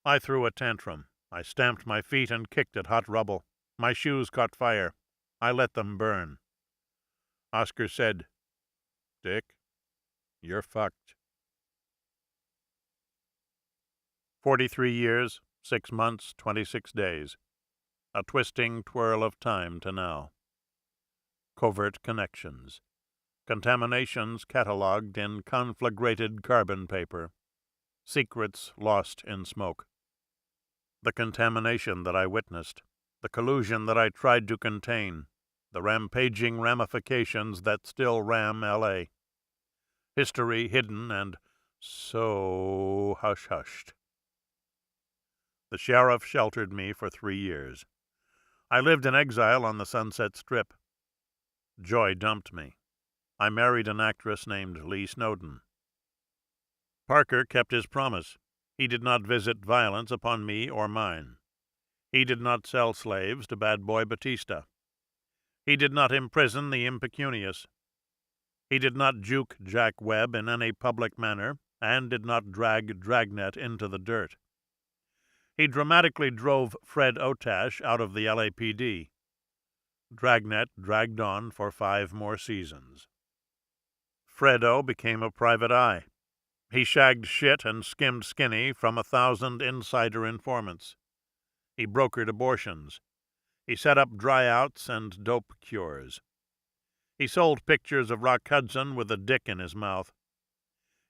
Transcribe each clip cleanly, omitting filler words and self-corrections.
I threw a tantrum. I stamped my feet and kicked at hot rubble. My shoes caught fire. I let them burn. Oscar said, "Dick, you're fucked." 43 years, 6 months, 26 days. A twisting twirl of time to now. Covert connections. Contaminations catalogued in conflagrated carbon paper. Secrets lost in smoke. The contamination that I witnessed. The collusion that I tried to contain. The rampaging ramifications that still ram L.A. History hidden and so hush-hushed. The sheriff sheltered me for 3 years. I lived in exile on the Sunset Strip. Joy dumped me. I married an actress named Lee Snowden. Parker kept his promise. He did not visit violence upon me or mine. He did not sell slaves to Bad Boy Batista. He did not imprison the impecunious. He did not juke Jack Webb in any public manner, and did not drag Dragnet into the dirt. He dramatically drove Fred Otash out of the LAPD. Dragnet dragged on for 5 more seasons. Fredo became a private eye. He shagged shit and skimmed skinny from 1,000 insider informants. He brokered abortions. He set up dryouts and dope cures. He sold pictures of Rock Hudson with a dick in his mouth.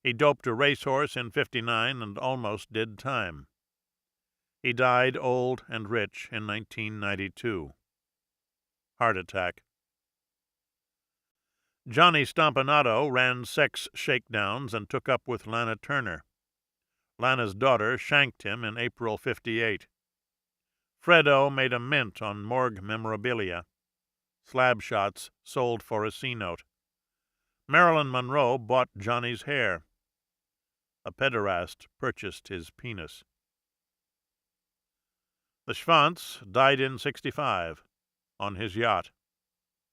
He doped a racehorse in '59 and almost did time. He died old and rich in 1992. Heart attack. Johnny Stompanato ran sex shakedowns and took up with Lana Turner. Lana's daughter shanked him in April '58. Fredo made a mint on morgue memorabilia. Slab shots sold for a C-note. Marilyn Monroe bought Johnny's hair. A pederast purchased his penis. The Schwanz died in '65, on his yacht,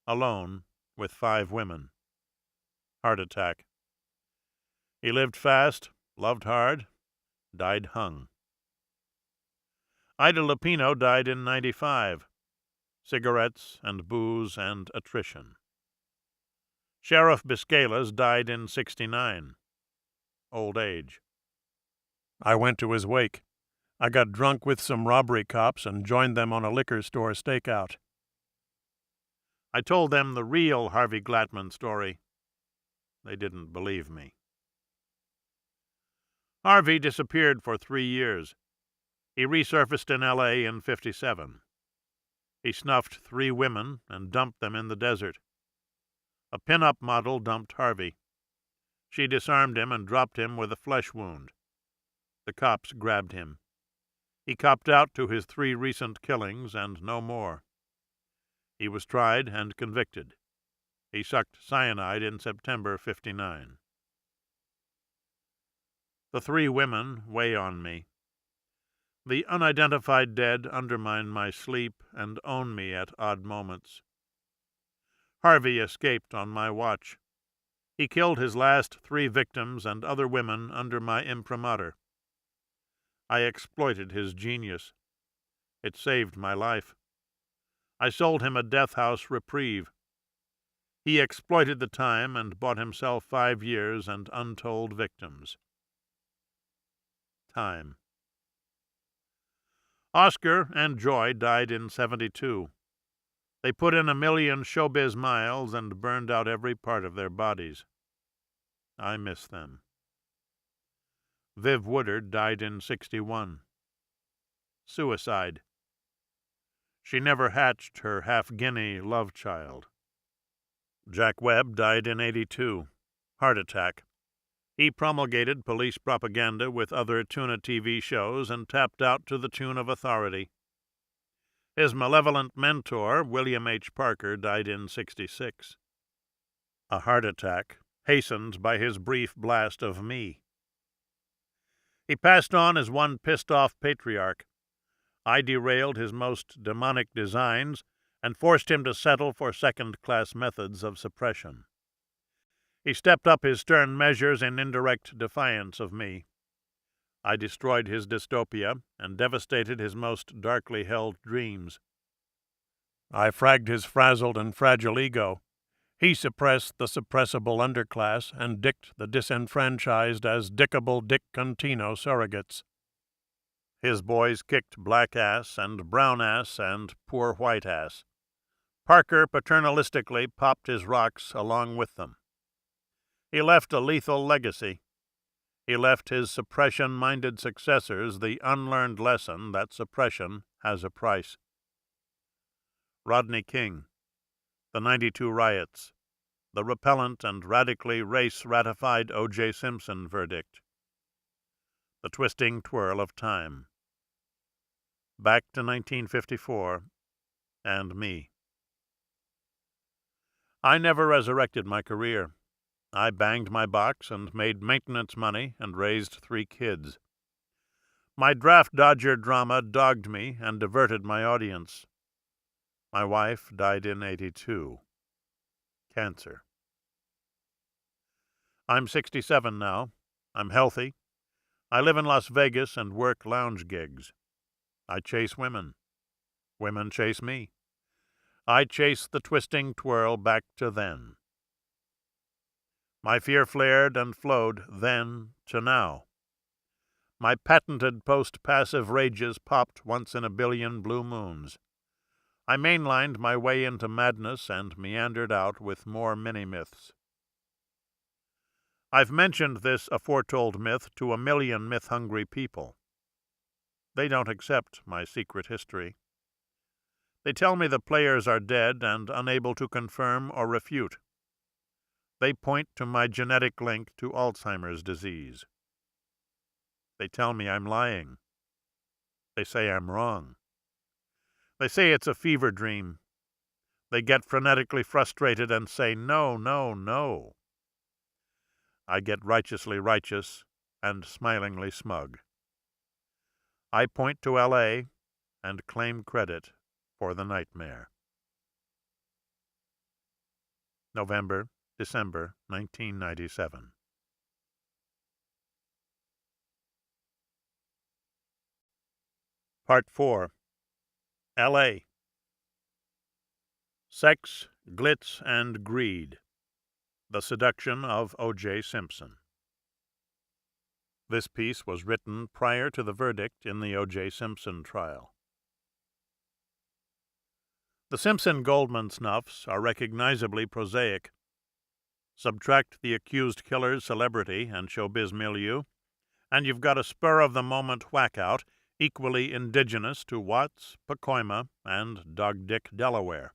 alone with 5 women. Heart attack. He lived fast, loved hard, died hung. Ida Lupino died in '95. Cigarettes and booze and attrition. Sheriff Biscalas died in '69. Old age. I went to his wake. I got drunk with some robbery cops and joined them on a liquor store stakeout. I told them the real Harvey Glattman story. They didn't believe me. Harvey disappeared for 3 years. He resurfaced in L.A. in '57. He snuffed 3 women and dumped them in the desert. A pin-up model dumped Harvey. She disarmed him and dropped him with a flesh wound. The cops grabbed him. He copped out to his 3 recent killings and no more. He was tried and convicted. He sucked cyanide in September '59. The 3 women weigh on me. The unidentified dead undermine my sleep and own me at odd moments. Harvey escaped on my watch. He killed his last 3 victims and other women under my imprimatur. I exploited his genius. It saved my life. I sold him a death house reprieve. He exploited the time and bought himself 5 years and untold victims. Time. Oscar and Joy died in '72. They put in 1 million showbiz miles and burned out every part of their bodies. I miss them. Viv Woodard died in '61. Suicide. She never hatched her half-guinea love child. Jack Webb died in '82. Heart attack. He promulgated police propaganda with other tuna TV shows and tapped out to the tune of authority. His malevolent mentor, William H. Parker, died in '66. A heart attack, hastened by his brief blast of me. He passed on as one pissed-off patriarch. I derailed his most demonic designs and forced him to settle for second-class methods of suppression. He stepped up his stern measures in indirect defiance of me. I destroyed his dystopia and devastated his most darkly held dreams. I fragged his frazzled and fragile ego. He suppressed the suppressible underclass and dicked the disenfranchised as dickable Dick Contino surrogates. His boys kicked black ass and brown ass and poor white ass. Parker paternalistically popped his rocks along with them. He left a lethal legacy. He left his suppression-minded successors the unlearned lesson that suppression has a price. Rodney King, the '92 riots, the repellent and radically race-ratified O.J. Simpson verdict, the twisting twirl of time. Back to 1954, and me. I never resurrected my career. I banged my box and made maintenance money and raised 3 kids. My draft dodger drama dogged me and diverted my audience. My wife died in '82. Cancer. I'm 67 now. I'm healthy. I live in Las Vegas and work lounge gigs. I chase women. Women chase me. I chase the twisting twirl back to then. My fear flared and flowed then to now. My patented post-passive rages popped once in a billion blue moons. I mainlined my way into madness and meandered out with more mini-myths. I've mentioned this aforetold myth to 1 million myth-hungry people. They don't accept my secret history. They tell me the players are dead and unable to confirm or refute. They point to my genetic link to Alzheimer's disease. They tell me I'm lying. They say I'm wrong. They say it's a fever dream. They get frenetically frustrated and say, no, no, no. I get righteously righteous and smilingly smug. I point to L.A. and claim credit for the nightmare. November, December 1997. Part 4. L.A. Sex, Glitz, and Greed. The Seduction of O.J. Simpson. This piece was written prior to the verdict in the O.J. Simpson trial. The Simpson-Goldman snuffs are recognizably prosaic. Subtract the accused killer's celebrity and showbiz milieu, and you've got a spur-of-the-moment whack-out equally indigenous to Watts, Pacoima, and Dog-Dick, Delaware.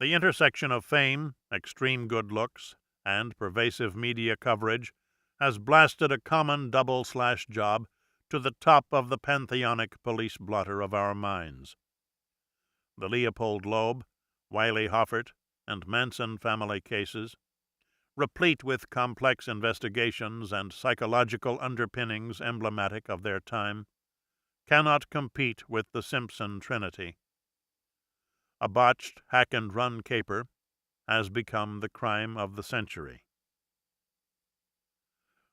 The intersection of fame, extreme good looks, and pervasive media coverage has blasted a common double-slash job to the top of the pantheonic police blotter of our minds. The Leopold Loeb, Wiley Hoffert, and Manson family cases, replete with complex investigations and psychological underpinnings emblematic of their time, cannot compete with the Simpson Trinity. A botched hack-and-run caper has become the crime of the century.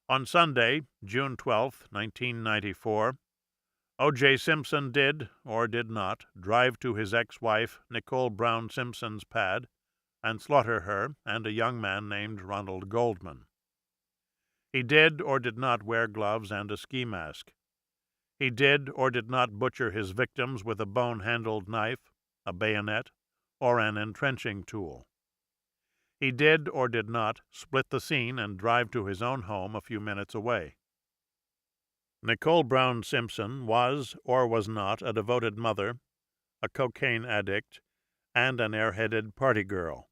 On Sunday, June 12, 1994, O.J. Simpson did, or did not, drive to his ex-wife Nicole Brown Simpson's pad and slaughter her and a young man named Ronald Goldman. He did or did not wear gloves and a ski mask. He did or did not butcher his victims with a bone-handled knife, a bayonet, or an entrenching tool. He did or did not split the scene and drive to his own home a few minutes away. Nicole Brown Simpson was or was not a devoted mother, a cocaine addict, and an airheaded party girl.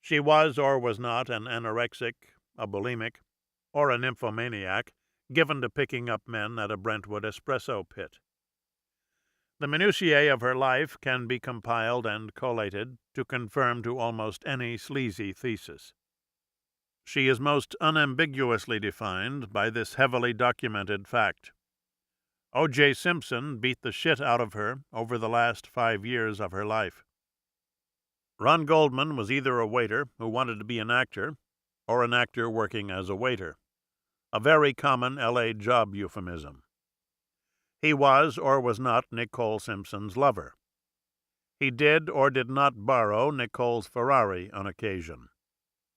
She was or was not an anorexic, a bulimic, or a nymphomaniac given to picking up men at a Brentwood espresso pit. The minutiae of her life can be compiled and collated to confirm to almost any sleazy thesis. She is most unambiguously defined by this heavily documented fact. O.J. Simpson beat the shit out of her over the last 5 years of her life. Ron Goldman was either a waiter who wanted to be an actor, or an actor working as a waiter. a very common L.A. job euphemism. He was or was not Nicole Simpson's lover. He did or did not borrow Nicole's Ferrari on occasion,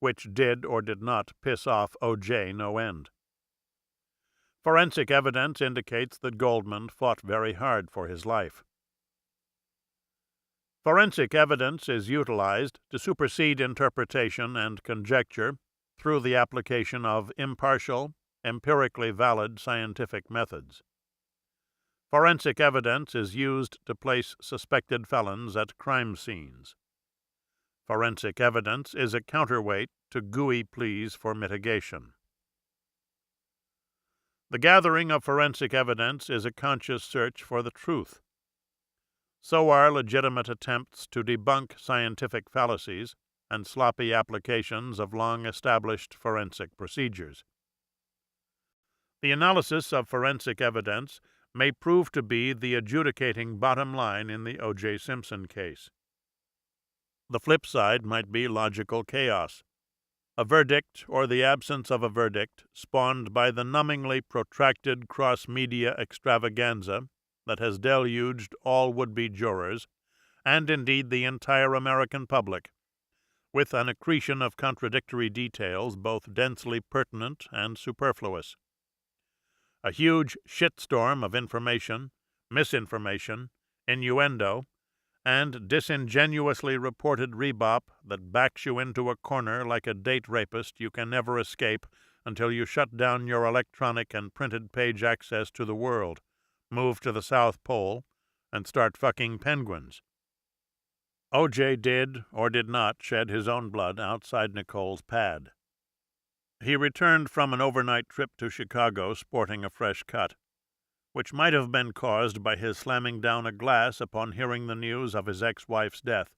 which did or did not piss off O.J. no end. Forensic evidence indicates that Goldman fought very hard for his life. Forensic evidence is utilized to supersede interpretation and conjecture through the application of impartial, empirically valid scientific methods. Forensic evidence is used to place suspected felons at crime scenes. Forensic evidence is a counterweight to gooey pleas for mitigation. The gathering of forensic evidence is a conscious search for the truth. So are legitimate attempts to debunk scientific fallacies and sloppy applications of long-established forensic procedures. The analysis of forensic evidence may prove to be the adjudicating bottom line in the O.J. Simpson case. The flip side might be logical chaos, a verdict or the absence of a verdict spawned by the numbingly protracted cross-media extravaganza that has deluged all would-be jurors, and indeed the entire American public, with an accretion of contradictory details both densely pertinent and superfluous. A huge shitstorm of information, misinformation, innuendo, and disingenuously reported rebop that backs you into a corner like a date rapist you can never escape until you shut down your electronic and printed page access to the world, move to the South Pole, and start fucking penguins. O.J. did or did not shed his own blood outside Nicole's pad. He returned from an overnight trip to Chicago sporting a fresh cut, which might have been caused by his slamming down a glass upon hearing the news of his ex-wife's death,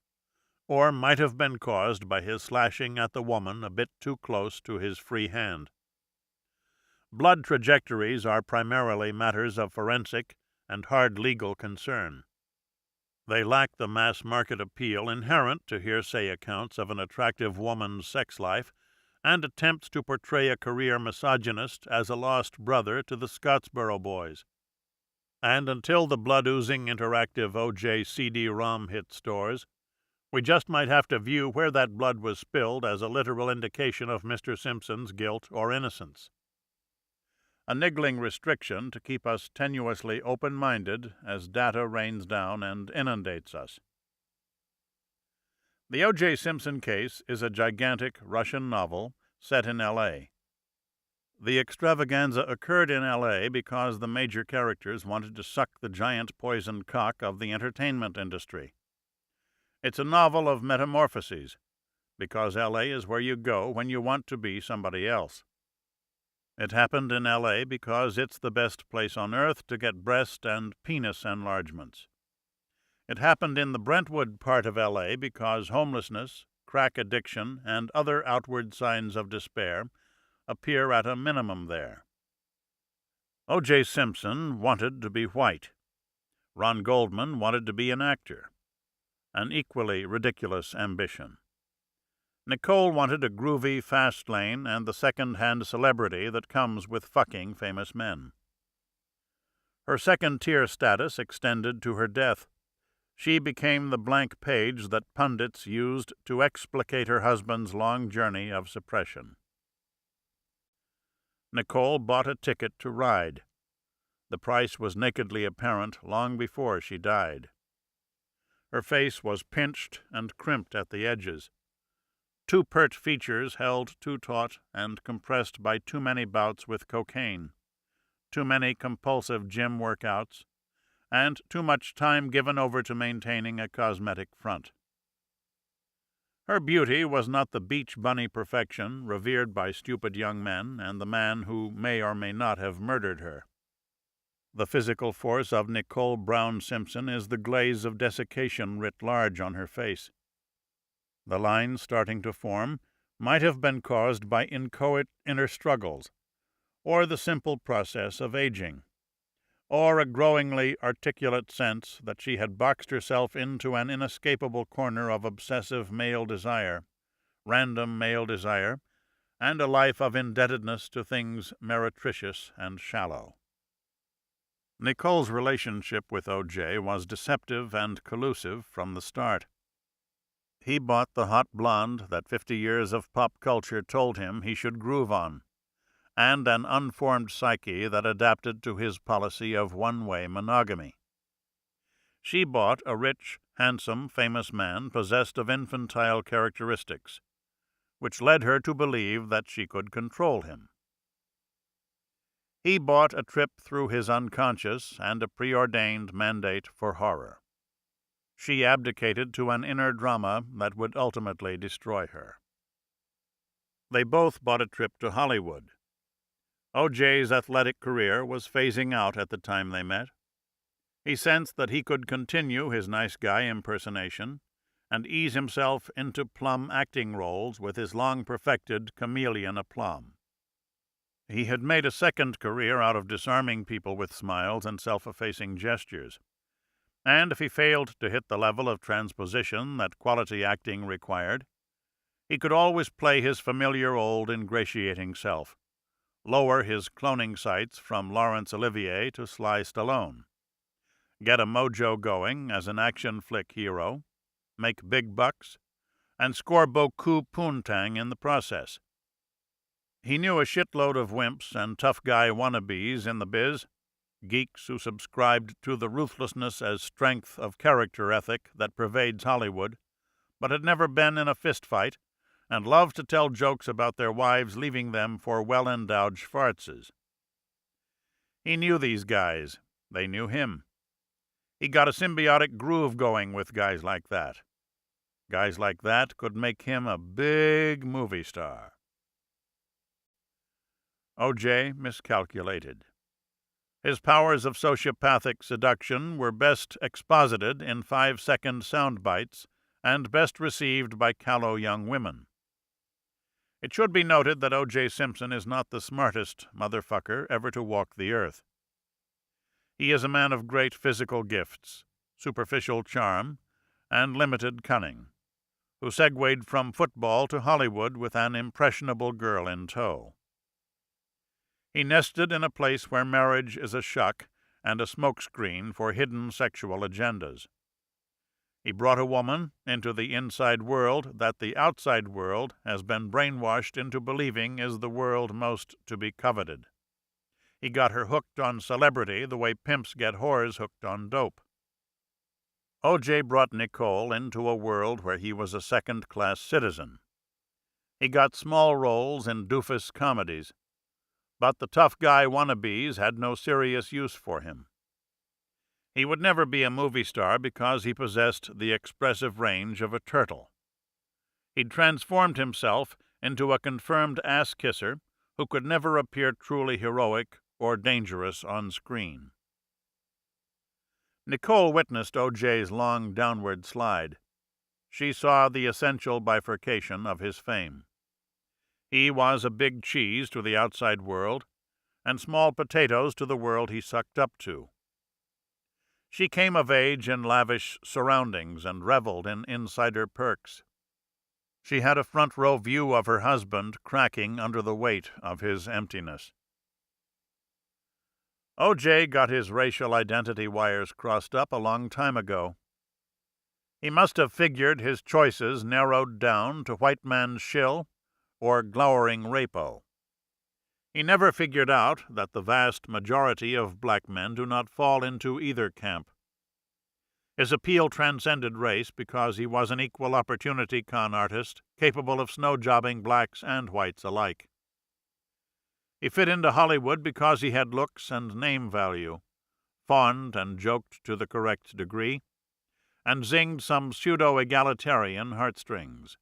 or might have been caused by his slashing at the woman a bit too close to his free hand. Blood trajectories are primarily matters of forensic and hard legal concern. They lack the mass-market appeal inherent to hearsay accounts of an attractive woman's sex life and attempts to portray a career misogynist as a lost brother to the Scottsboro Boys. And until the blood-oozing interactive O.J. CD-ROM hit stores, we just might have to view where that blood was spilled as a literal indication of Mr. Simpson's guilt or innocence. A niggling restriction to keep us tenuously open-minded as data rains down and inundates us. The O.J. Simpson case is a gigantic Russian novel set in L.A. The extravaganza occurred in L.A. because the major characters wanted to suck the giant poisoned cock of the entertainment industry. It's a novel of metamorphoses, because L.A. is where you go when you want to be somebody else. It happened in L.A. because it's the best place on earth to get breast and penis enlargements. It happened in the Brentwood part of L.A. because homelessness, crack addiction, and other outward signs of despair appear at a minimum there. O.J. Simpson wanted to be white. Ron Goldman wanted to be an actor. An equally ridiculous ambition. Nicole wanted a groovy fast lane and the second-hand celebrity that comes with fucking famous men. Her second-tier status extended to her death. She became the blank page that pundits used to explicate her husband's long journey of suppression. Nicole bought a ticket to ride. The price was nakedly apparent long before she died. Her face was pinched and crimped at the edges. Too pert features held too taut and compressed by too many bouts with cocaine, too many compulsive gym workouts, and too much time given over to maintaining a cosmetic front. Her beauty was not the beach bunny perfection revered by stupid young men and the man who may or may not have murdered her. The physical force of Nicole Brown Simpson is the glaze of desiccation writ large on her face. The lines starting to form might have been caused by inchoate inner struggles, or the simple process of aging, or a growingly articulate sense that she had boxed herself into an inescapable corner of obsessive male desire, random male desire, and a life of indebtedness to things meretricious and shallow. Nicole's relationship with O.J. was deceptive and collusive from the start. He bought the hot blonde that 50 years of pop culture told him he should groove on, and an unformed psyche that adapted to his policy of one-way monogamy. She bought a rich, handsome, famous man possessed of infantile characteristics, which led her to believe that she could control him. He bought a trip through his unconscious and a preordained mandate for horror. She abdicated to an inner drama that would ultimately destroy her. They both bought a trip to Hollywood. O.J.'s athletic career was phasing out at the time they met. He sensed that he could continue his nice guy impersonation and ease himself into plum acting roles with his long-perfected chameleon aplomb. He had made a second career out of disarming people with smiles and self-effacing gestures, and if he failed to hit the level of transposition that quality acting required, he could always play his familiar old ingratiating self, lower his cloning sights from Laurence Olivier to Sly Stallone, get a mojo going as an action flick hero, make big bucks, and score beaucoup poontang in the process. He knew a shitload of wimps and tough guy wannabes in the biz, geeks who subscribed to the ruthlessness as strength of character ethic that pervades Hollywood, but had never been in a fistfight, and loved to tell jokes about their wives leaving them for well-endowed schwarzes. He knew these guys. They knew him. He got a symbiotic groove going with guys like that. Guys like that could make him a big movie star. O.J. miscalculated. His powers of sociopathic seduction were best exposited in 5-second sound bites and best received by callow young women. It should be noted that O.J. Simpson is not the smartest motherfucker ever to walk the earth. He is a man of great physical gifts, superficial charm, and limited cunning, who segued from football to Hollywood with an impressionable girl in tow. He nested in a place where marriage is a shuck and a smokescreen for hidden sexual agendas. He brought a woman into the inside world that the outside world has been brainwashed into believing is the world most to be coveted. He got her hooked on celebrity the way pimps get whores hooked on dope. O.J. brought Nicole into a world where he was a second-class citizen. He got small roles in doofus comedies, but the tough guy wannabes had no serious use for him. He would never be a movie star because he possessed the expressive range of a turtle. He'd transformed himself into a confirmed ass-kisser who could never appear truly heroic or dangerous on screen. Nicole witnessed O.J.'s long downward slide. She saw the essential bifurcation of his fame. He was a big cheese to the outside world, and small potatoes to the world he sucked up to. She came of age in lavish surroundings and reveled in insider perks. She had a front-row view of her husband cracking under the weight of his emptiness. O.J. got his racial identity wires crossed up a long time ago. He must have figured his choices narrowed down to white man's shill or glowering rapo. He never figured out that the vast majority of black men do not fall into either camp. His appeal transcended race because he was an equal opportunity con artist capable of snow-jobbing blacks and whites alike. He fit into Hollywood because he had looks and name value, fawned and joked to the correct degree, and zinged some pseudo-egalitarian heartstrings.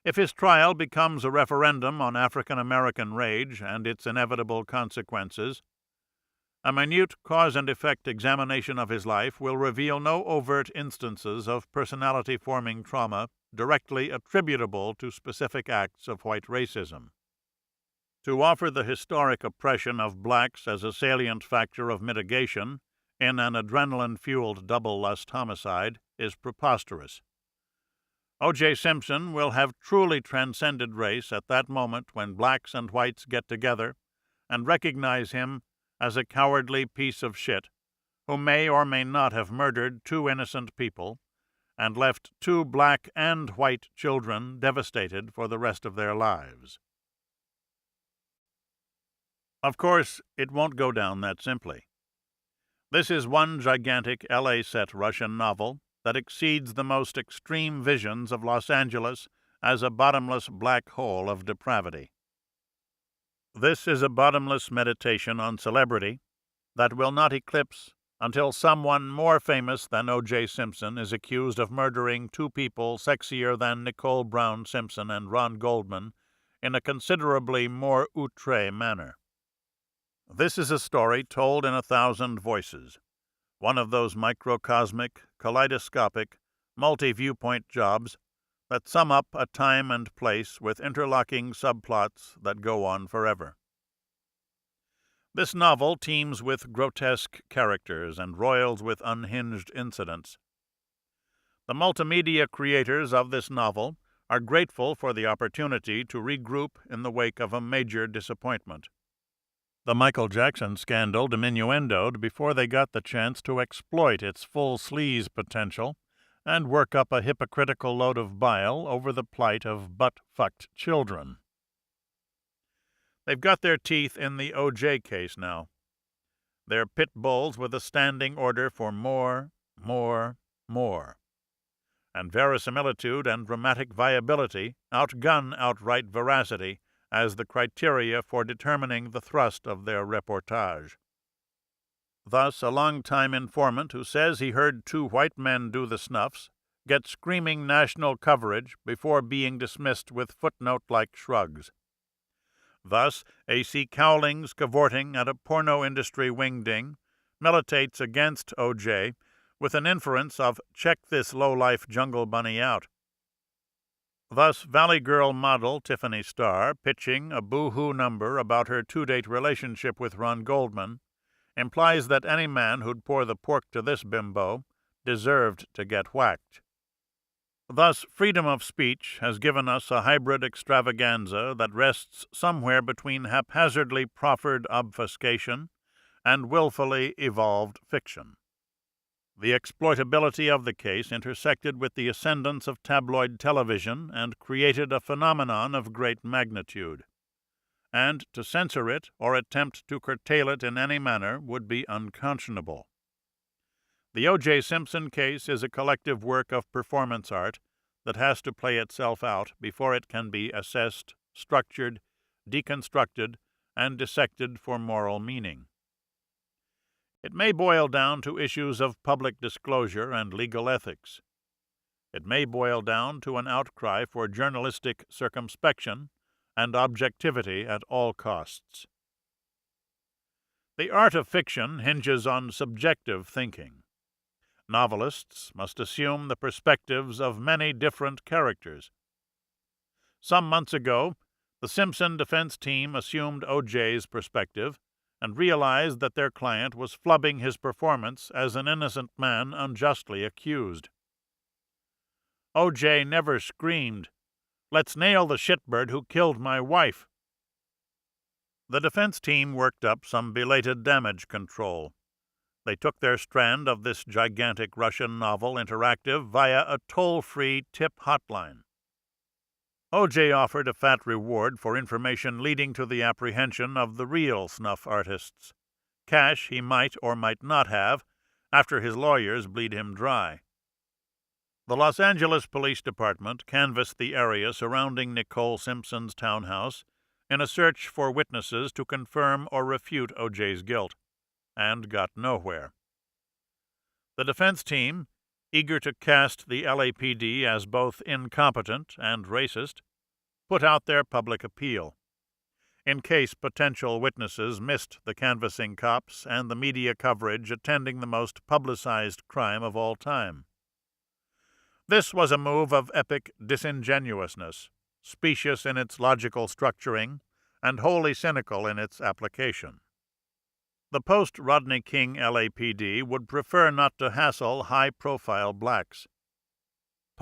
If his trial becomes a referendum on African-American rage and its inevitable consequences, a minute cause-and-effect examination of his life will reveal no overt instances of personality-forming trauma directly attributable to specific acts of white racism. To offer the historic oppression of blacks as a salient factor of mitigation in an adrenaline-fueled double-lust homicide is preposterous. O.J. Simpson will have truly transcended race at that moment when blacks and whites get together and recognize him as a cowardly piece of shit who may or may not have murdered 2 innocent people and left 2 black and white children devastated for the rest of their lives. Of course, it won't go down that simply. This is one gigantic LA-set Russian novel that exceeds the most extreme visions of Los Angeles as a bottomless black hole of depravity. This is a bottomless meditation on celebrity that will not eclipse until someone more famous than O.J. Simpson is accused of murdering 2 people sexier than Nicole Brown Simpson and Ron Goldman in a considerably more outre manner. This is a story told in 1,000 voices, one of those microcosmic, kaleidoscopic, multi-viewpoint jobs that sum up a time and place with interlocking subplots that go on forever. This novel teems with grotesque characters and roils with unhinged incidents. The multimedia creators of this novel are grateful for the opportunity to regroup in the wake of a major disappointment. The Michael Jackson scandal diminuendoed before they got the chance to exploit its full sleaze potential and work up a hypocritical load of bile over the plight of butt-fucked children. They've got their teeth in the O.J. case now. They're pit bulls with a standing order for more. And verisimilitude and dramatic viability outgun outright veracity as the criteria for determining the thrust of their reportage. Thus, a long-time informant who says he heard 2 white men do the snuffs gets screaming national coverage before being dismissed with footnote-like shrugs. Thus, A.C. Cowlings cavorting at a porno industry wingding militates against O.J. with an inference of check this low-life jungle bunny out. Thus, Valley Girl model Tiffany Starr, pitching a boo-hoo number about her 2-date relationship with Ron Goldman, implies that any man who'd pour the pork to this bimbo deserved to get whacked. Thus, freedom of speech has given us a hybrid extravaganza that rests somewhere between haphazardly proffered obfuscation and willfully evolved fiction. The exploitability of the case intersected with the ascendance of tabloid television and created a phenomenon of great magnitude. And to censor it or attempt to curtail it in any manner would be unconscionable. The O.J. Simpson case is a collective work of performance art that has to play itself out before it can be assessed, structured, deconstructed, and dissected for moral meaning. It may boil down to issues of public disclosure and legal ethics. It may boil down to an outcry for journalistic circumspection and objectivity at all costs. The art of fiction hinges on subjective thinking. Novelists must assume the perspectives of many different characters. Some months ago, the Simpson defense team assumed O.J.'s perspective and realized that their client was flubbing his performance as an innocent man unjustly accused. O.J. never screamed, "Let's nail the shitbird who killed my wife." The defense team worked up some belated damage control. They took their strand of this gigantic Russian novel interactive via a toll-free tip hotline. O.J. offered a fat reward for information leading to the apprehension of the real snuff artists, cash he might or might not have after his lawyers bleed him dry. The Los Angeles Police Department canvassed the area surrounding Nicole Simpson's townhouse in a search for witnesses to confirm or refute O.J.'s guilt, and got nowhere. The defense team, eager to cast the LAPD as both incompetent and racist, put out their public appeal, in case potential witnesses missed the canvassing cops and the media coverage attending the most publicized crime of all time. This was a move of epic disingenuousness, specious in its logical structuring and wholly cynical in its application. The post-Rodney King LAPD would prefer not to hassle high-profile blacks.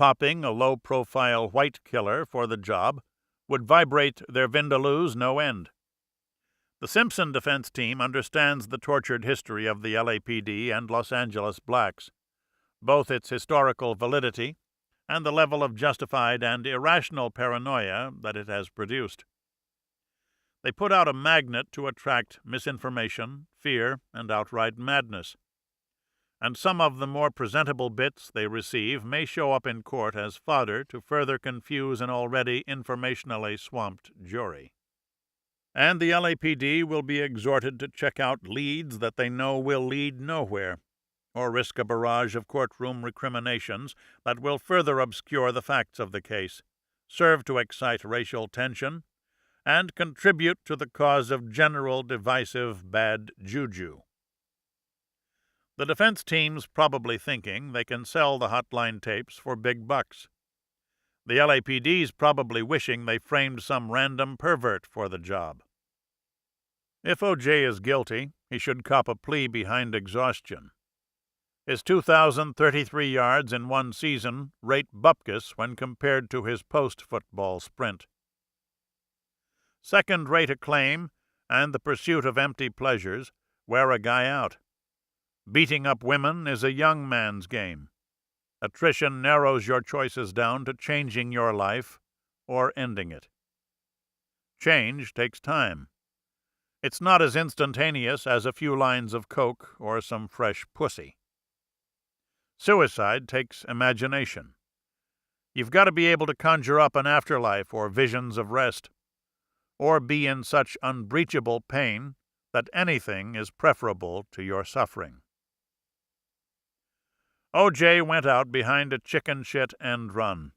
popping a low-profile white killer for the job would vibrate their vindaloos no end. The Simpson defense team understands the tortured history of the LAPD and Los Angeles blacks, both its historical validity and the level of justified and irrational paranoia that it has produced. They put out a magnet to attract misinformation, fear, and outright madness. And some of the more presentable bits they receive may show up in court as fodder to further confuse an already informationally swamped jury. And the LAPD will be exhorted to check out leads that they know will lead nowhere, or risk a barrage of courtroom recriminations that will further obscure the facts of the case, serve to excite racial tension, and contribute to the cause of general divisive bad juju. The defense team's probably thinking they can sell the hotline tapes for big bucks. The LAPD's probably wishing they framed some random pervert for the job. If O.J. is guilty, he should cop a plea behind exhaustion. His 2,033 yards in one season rate bupkis when compared to his post-football sprint. Second-rate acclaim and the pursuit of empty pleasures wear a guy out. Beating up women is a young man's game. Attrition narrows your choices down to changing your life or ending it. Change takes time. It's not as instantaneous as a few lines of coke or some fresh pussy. Suicide takes imagination. You've got to be able to conjure up an afterlife or visions of rest, or be in such unbreachable pain that anything is preferable to your suffering. O.J. went out behind a chicken shit end run.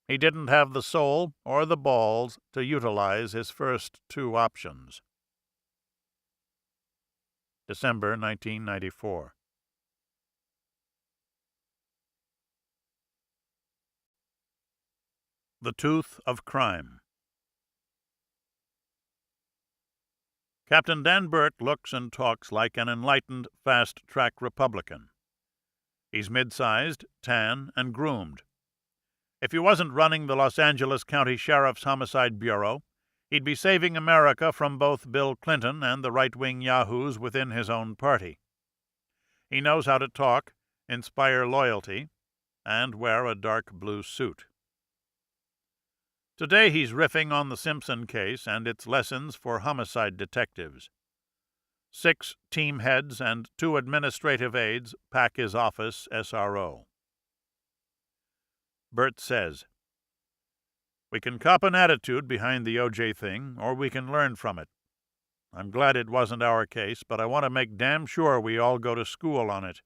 He didn't have the soul or the balls to utilize his first two options. December 1994. The Tooth of Crime. Captain Dan Burt looks and talks like an enlightened, fast-track Republican. He's mid-sized, tan, and groomed. If he wasn't running the Los Angeles County Sheriff's Homicide Bureau, he'd be saving America from both Bill Clinton and the right-wing yahoos within his own party. He knows how to talk, inspire loyalty, and wear a dark blue suit. Today he's riffing on the Simpson case and its lessons for homicide detectives. 6 team heads and 2 administrative aides pack his office SRO. Burt says, "We can cop an attitude behind the O.J. thing, or we can learn from it. I'm glad it wasn't our case, but I want to make damn sure we all go to school on it."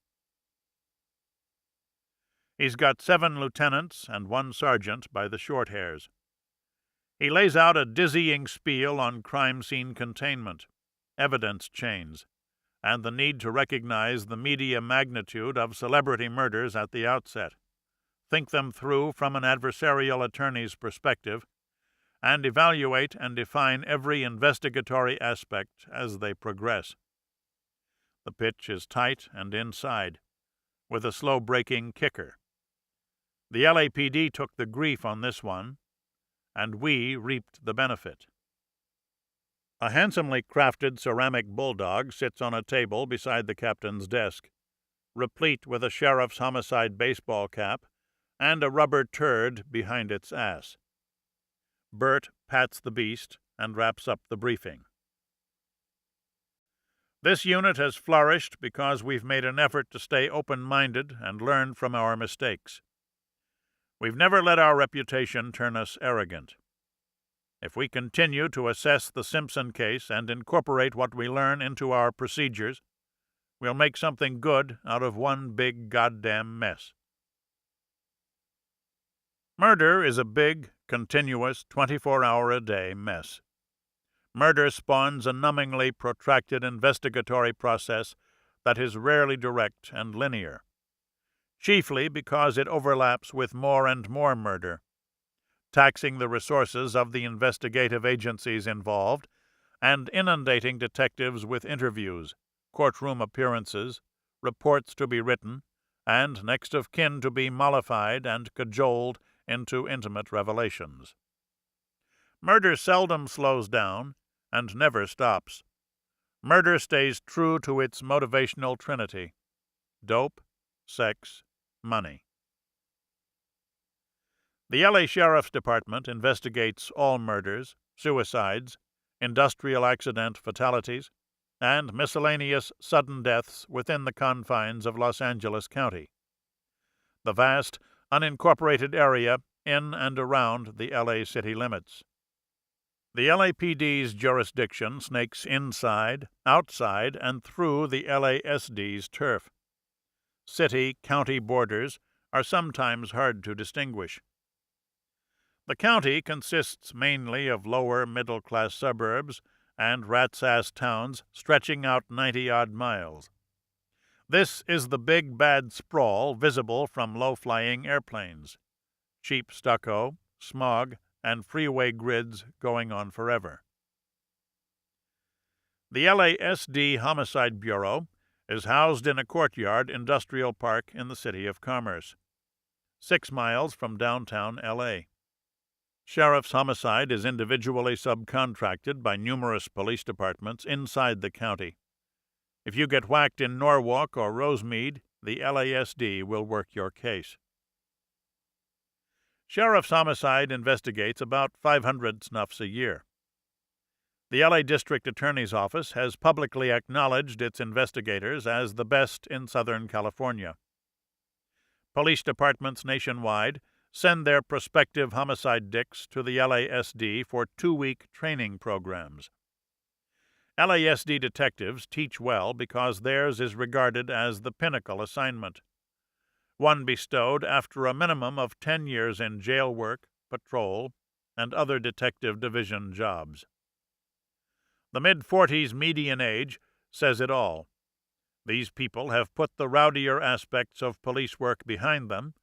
He's got 7 lieutenants and 1 sergeant by the short hairs. He lays out a dizzying spiel on crime scene containment, evidence chains, and the need to recognize the media magnitude of celebrity murders at the outset, think them through from an adversarial attorney's perspective, and evaluate and define every investigatory aspect as they progress. The pitch is tight and inside, with a slow-breaking kicker. The LAPD took the grief on this one, and we reaped the benefit. A handsomely crafted ceramic bulldog sits on a table beside the captain's desk, replete with a sheriff's homicide baseball cap and a rubber turd behind its ass. Burt pats the beast and wraps up the briefing. This unit has flourished because we've made an effort to stay open-minded and learn from our mistakes. We've never let our reputation turn us arrogant. If we continue to assess the Simpson case and incorporate what we learn into our procedures, we'll make something good out of one big goddamn mess. Murder is a big, continuous, 24-hour-a-day mess. Murder spawns a numbingly protracted investigatory process that is rarely direct and linear, chiefly because it overlaps with more and more murder, taxing the resources of the investigative agencies involved and inundating detectives with interviews, courtroom appearances, reports to be written, and next of kin to be mollified and cajoled into intimate revelations. Murder seldom slows down and never stops. Murder stays true to its motivational trinity: dope, sex, money. The LA Sheriff's Department investigates all murders, suicides, industrial accident fatalities, and miscellaneous sudden deaths within the confines of Los Angeles County, the vast, unincorporated area in and around the LA city limits. The LAPD's jurisdiction snakes inside, outside, and through the LASD's turf. City-county borders are sometimes hard to distinguish. The county consists mainly of lower middle-class suburbs and rat's-ass towns stretching out 90-odd miles. This is the big bad sprawl visible from low-flying airplanes: cheap stucco, smog, and freeway grids going on forever. The LASD Homicide Bureau is housed in a courtyard industrial park in the City of Commerce, 6 miles from downtown LA. Sheriff's Homicide is individually subcontracted by numerous police departments inside the county. If you get whacked in Norwalk or Rosemead, the LASD will work your case. Sheriff's Homicide investigates about 500 snuffs a year. The LA District Attorney's Office has publicly acknowledged its investigators as the best in Southern California. Police departments nationwide send their prospective homicide dicks to the LASD for 2-week training programs. LASD detectives teach well because theirs is regarded as the pinnacle assignment, one bestowed after a minimum of 10 years in jail work, patrol, and other detective division jobs. The mid-40s median age says it all. These people have put the rowdier aspects of police work behind them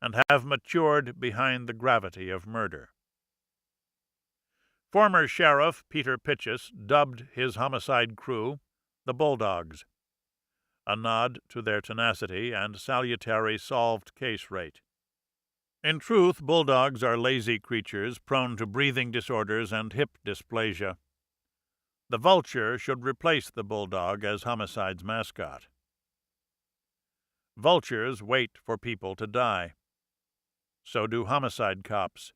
and have matured behind the gravity of murder. Former Sheriff Peter Pitchess dubbed his homicide crew the Bulldogs, a nod to their tenacity and salutary solved case rate. In truth, bulldogs are lazy creatures prone to breathing disorders and hip dysplasia. The vulture should replace the bulldog as homicide's mascot. Vultures wait for people to die. So do homicide cops.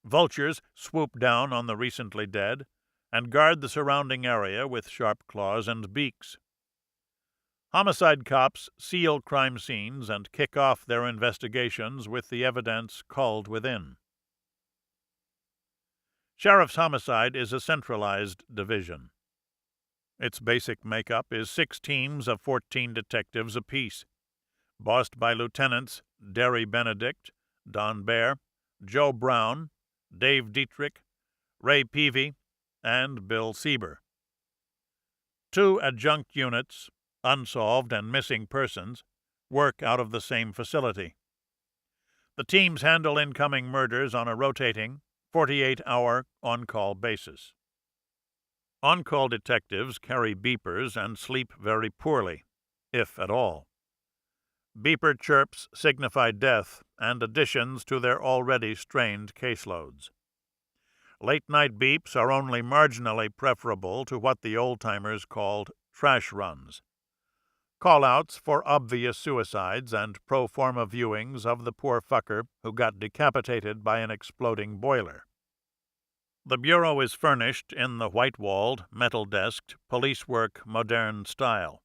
Vultures swoop down on the recently dead and guard the surrounding area with sharp claws and beaks. Homicide cops seal crime scenes and kick off their investigations with the evidence culled within. Sheriff's Homicide is a centralized division. Its basic makeup is 6 teams of 14 detectives apiece, bossed by Lieutenants Derry Benedict, Don Bear, Joe Brown, Dave Dietrich, Ray Peavy, and Bill Sieber. 2 adjunct units, Unsolved and Missing Persons, work out of the same facility. The teams handle incoming murders on a rotating, 48-hour on-call basis. On-call detectives carry beepers and sleep very poorly, if at all. Beeper chirps signify death and additions to their already strained caseloads. Late-night beeps are only marginally preferable to what the old-timers called trash runs, call-outs for obvious suicides and pro forma viewings of the poor fucker who got decapitated by an exploding boiler. The Bureau is furnished in the white-walled, metal-desked, police work modern style.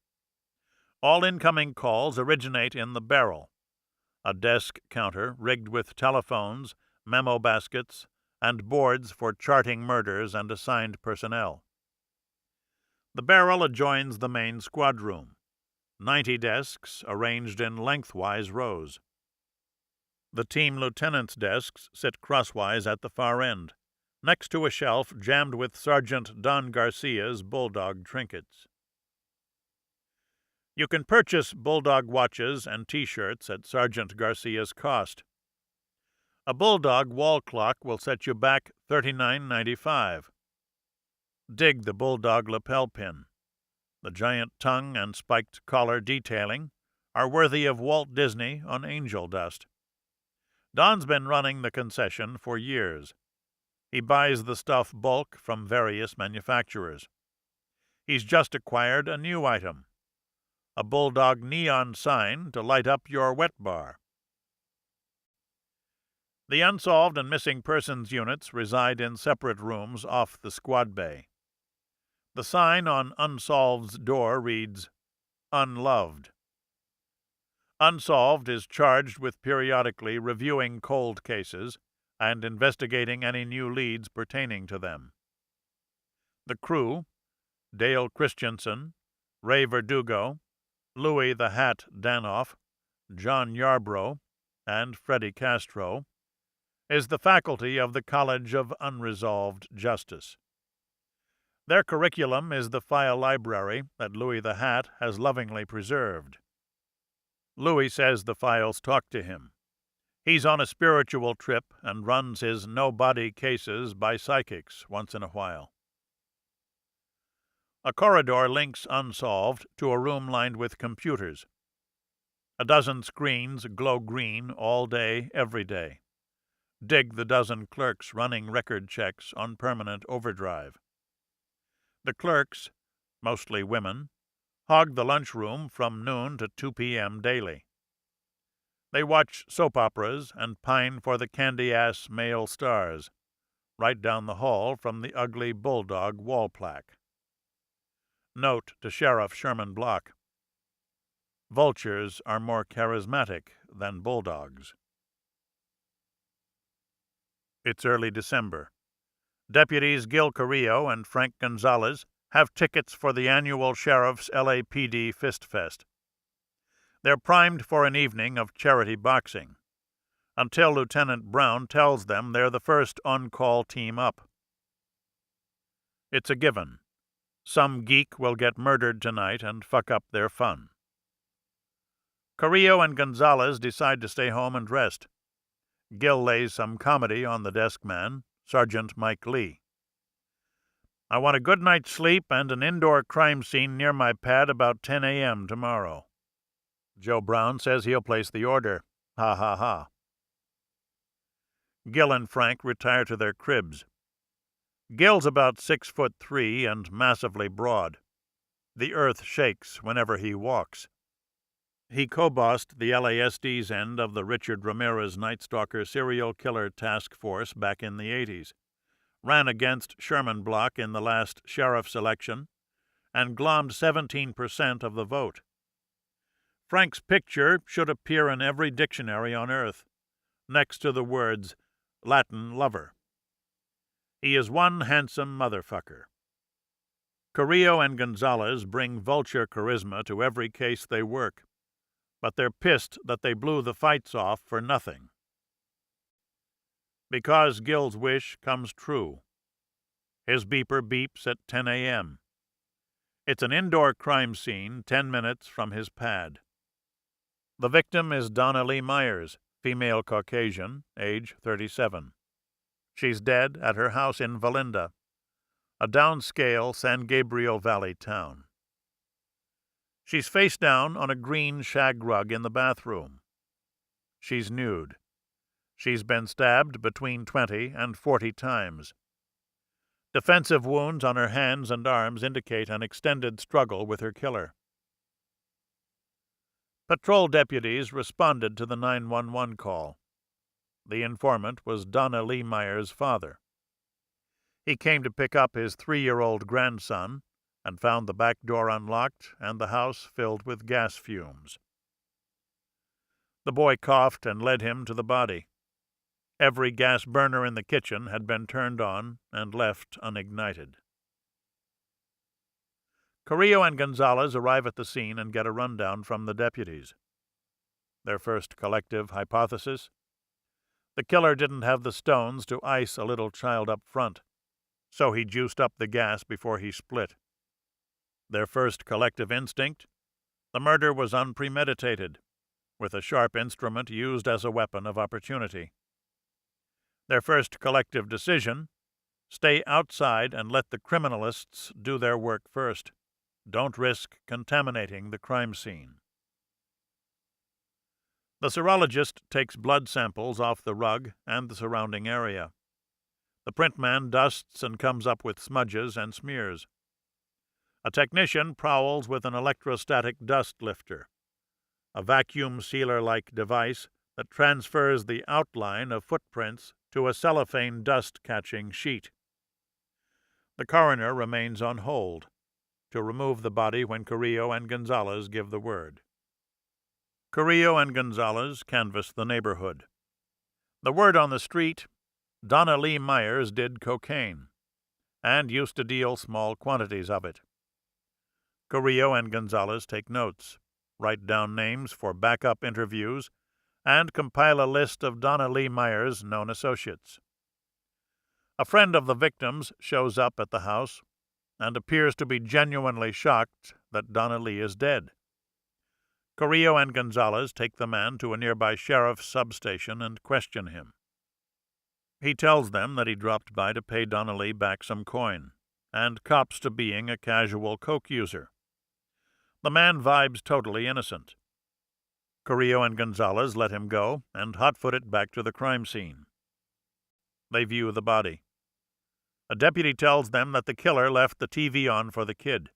All incoming calls originate in the barrel, a desk counter rigged with telephones, memo baskets, and boards for charting murders and assigned personnel. The barrel adjoins the main squad room, 90 desks arranged in lengthwise rows. The team lieutenant's desks sit crosswise at the far end, next to a shelf jammed with Sergeant Don Garcia's bulldog trinkets. You can purchase bulldog watches and T-shirts at Sergeant Garcia's cost. A bulldog wall clock will set you back $39.95. Dig the bulldog lapel pin. The giant tongue and spiked collar detailing are worthy of Walt Disney on angel dust. Don's been running the concession for years. He buys the stuff bulk from various manufacturers. He's just acquired a new item, a bulldog neon sign to light up your wet bar. The unsolved and missing persons units reside in separate rooms off the squad bay. The sign on Unsolved's door reads, Unloved. Unsolved is charged with periodically reviewing cold cases and investigating any new leads pertaining to them. The crew, Dale Christensen, Ray Verdugo, Louis the Hat Danoff, John Yarbrough, and Freddie Castro, is the faculty of the College of Unresolved Justice. Their curriculum is the file library that Louis the Hat has lovingly preserved. Louis says the files talk to him. He's on a spiritual trip and runs his no-body cases by psychics once in a while. A corridor links Unsolved to a room lined with computers. A dozen screens glow green all day, every day. Dig the dozen clerks running record checks on permanent overdrive. The clerks, mostly women, hog the lunchroom from noon to 2 p.m. daily. They watch soap operas and pine for the candy-ass male stars, right down the hall from the ugly bulldog wall plaque. Note to Sheriff Sherman Block: vultures are more charismatic than bulldogs. It's early December. Deputies Gil Carrillo and Frank Gonzalez have tickets for the annual Sheriff's LAPD Fist Fest. They're primed for an evening of charity boxing, until Lieutenant Brown tells them they're the first on-call team up. It's a given. Some geek will get murdered tonight and fuck up their fun. Carrillo and Gonzalez decide to stay home and rest. Gil lays some comedy on the desk man, Sergeant Mike Lee. I want a good night's sleep and an indoor crime scene near my pad about 10 a.m. tomorrow. Joe Brown says he'll place the order. Ha ha ha. Gil and Frank retire to their cribs. Gil's about 6'3" and massively broad. The earth shakes whenever he walks. He co-bossed the LASD's end of the Richard Ramirez Night Stalker serial killer task force back in the 80s, ran against Sherman Block in the last sheriff's election, and glommed 17% of the vote. Frank's picture should appear in every dictionary on earth, next to the words Latin lover. He is one handsome motherfucker. Carrillo and Gonzalez bring vulture charisma to every case they work, but they're pissed that they blew the fights off for nothing. Because Gil's wish comes true. His beeper beeps at 10 a.m. It's an indoor crime scene 10 minutes from his pad. The victim is Donna Lee Myers, female Caucasian, age 37. She's dead at her house in Valinda, a downscale San Gabriel Valley town. She's face down on a green shag rug in the bathroom. She's nude. She's been stabbed between 20 and 40 times. Defensive wounds on her hands and arms indicate an extended struggle with her killer. Patrol deputies responded to the 911 call. The informant was Donna Lee Myers' father. He came to pick up his 3-year-old grandson and found the back door unlocked and the house filled with gas fumes. The boy coughed and led him to the body. Every gas burner in the kitchen had been turned on and left unignited. Carrillo and Gonzalez arrive at the scene and get a rundown from the deputies. Their first collective hypothesis: the killer didn't have the stones to ice a little child up front, so he juiced up the gas before he split. Their first collective instinct: the murder was unpremeditated, with a sharp instrument used as a weapon of opportunity. Their first collective decision: stay outside and let the criminalists do their work first. Don't risk contaminating the crime scene. The serologist takes blood samples off the rug and the surrounding area. The printman dusts and comes up with smudges and smears. A technician prowls with an electrostatic dust lifter, a vacuum sealer-like device that transfers the outline of footprints to a cellophane dust-catching sheet. The coroner remains on hold to remove the body when Carrillo and Gonzalez give the word. Carrillo and Gonzalez canvass the neighborhood. The word on the street, Donna Lee Myers did cocaine and used to deal small quantities of it. Carrillo and Gonzalez take notes, write down names for backup interviews, and compile a list of Donna Lee Myers' known associates. A friend of the victims shows up at the house and appears to be genuinely shocked that Donna Lee is dead. Carrillo and Gonzalez take the man to a nearby sheriff's substation and question him. He tells them that he dropped by to pay Donna Lee back some coin, and cops to being a casual coke user. The man vibes totally innocent. Carrillo and Gonzalez let him go and hot-foot it back to the crime scene. They view the body. A deputy tells them that the killer left the TV on for the kid.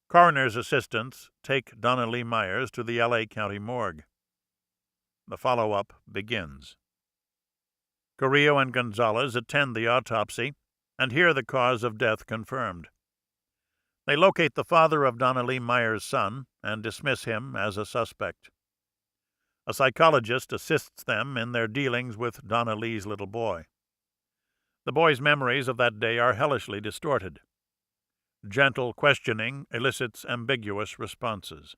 Coroner's assistants take Donna Lee Myers to the L.A. County morgue. The follow-up begins. Carrillo and Gonzalez attend the autopsy and hear the cause of death confirmed. They locate the father of Donna Lee Myers' son and dismiss him as a suspect. A psychologist assists them in their dealings with Donna Lee's little boy. The boy's memories of that day are hellishly distorted. Gentle questioning elicits ambiguous responses.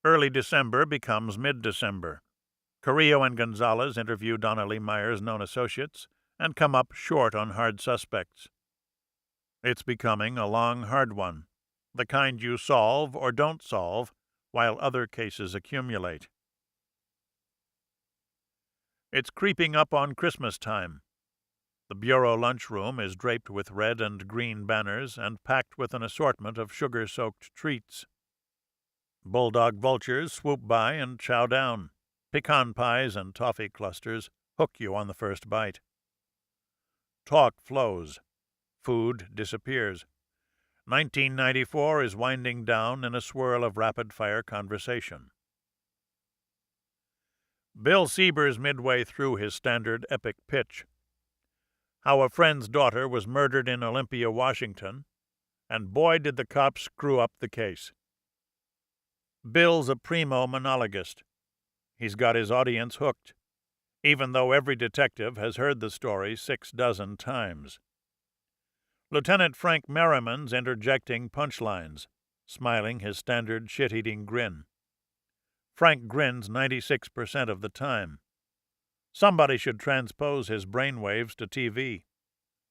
Early December becomes mid-December. Carrillo and Gonzalez interview Donna Lee Myers' known associates and come up short on hard suspects. It's becoming a long, hard one, the kind you solve or don't solve while other cases accumulate. It's creeping up on Christmas time. The bureau lunchroom is draped with red and green banners and packed with an assortment of sugar-soaked treats. Bulldog vultures swoop by and chow down. Pecan pies and toffee clusters hook you on the first bite. Talk flows. Food disappears. 1994 is winding down in a swirl of rapid-fire conversation. Bill Sieber's midway through his standard epic pitch. How a friend's daughter was murdered in Olympia, Washington, and boy did the cops screw up the case. Bill's a primo monologist. He's got his audience hooked, even though every detective has heard the story 6 dozen times. Lieutenant Frank Merriman's interjecting punchlines, smiling his standard shit-eating grin. Frank grins 96% of the time. Somebody should transpose his brainwaves to TV,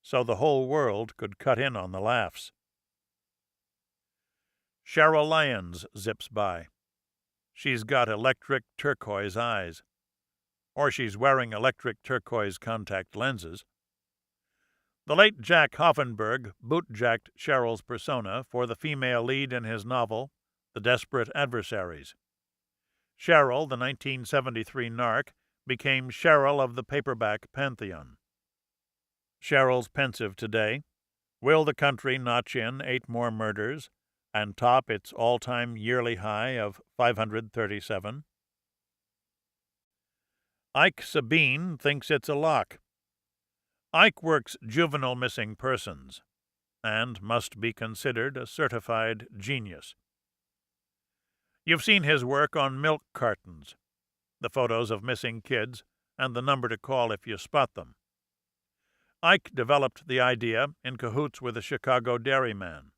so the whole world could cut in on the laughs. Cheryl Lyons zips by. She's got electric turquoise eyes. Or she's wearing electric turquoise contact lenses. The late Jack Hoffenberg bootjacked Cheryl's persona for the female lead in his novel, The Desperate Adversaries. Cheryl, the 1973 narc, became Cheryl of the paperback pantheon. Cheryl's pensive today. Will the country notch in 8 more murders and top its all-time yearly high of 537? Ike Sabine thinks it's a lock. Ike works juvenile missing persons and must be considered a certified genius. You've seen his work on milk cartons, the photos of missing kids, and the number to call if you spot them. Ike developed the idea in cahoots with a Chicago dairyman.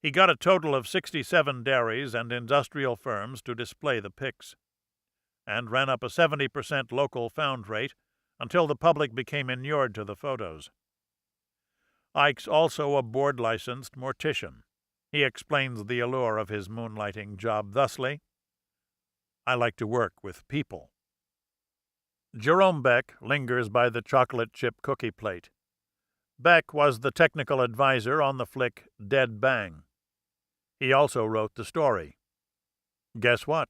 He got a total of 67 dairies and industrial firms to display the pics, and ran up a 70% local found rate until the public became inured to the photos. Ike's also a board-licensed mortician. He explains the allure of his moonlighting job thusly: I like to work with people. Jerome Beck lingers by the chocolate chip cookie plate. Beck was the technical advisor on the flick Dead Bang. He also wrote the story. Guess what?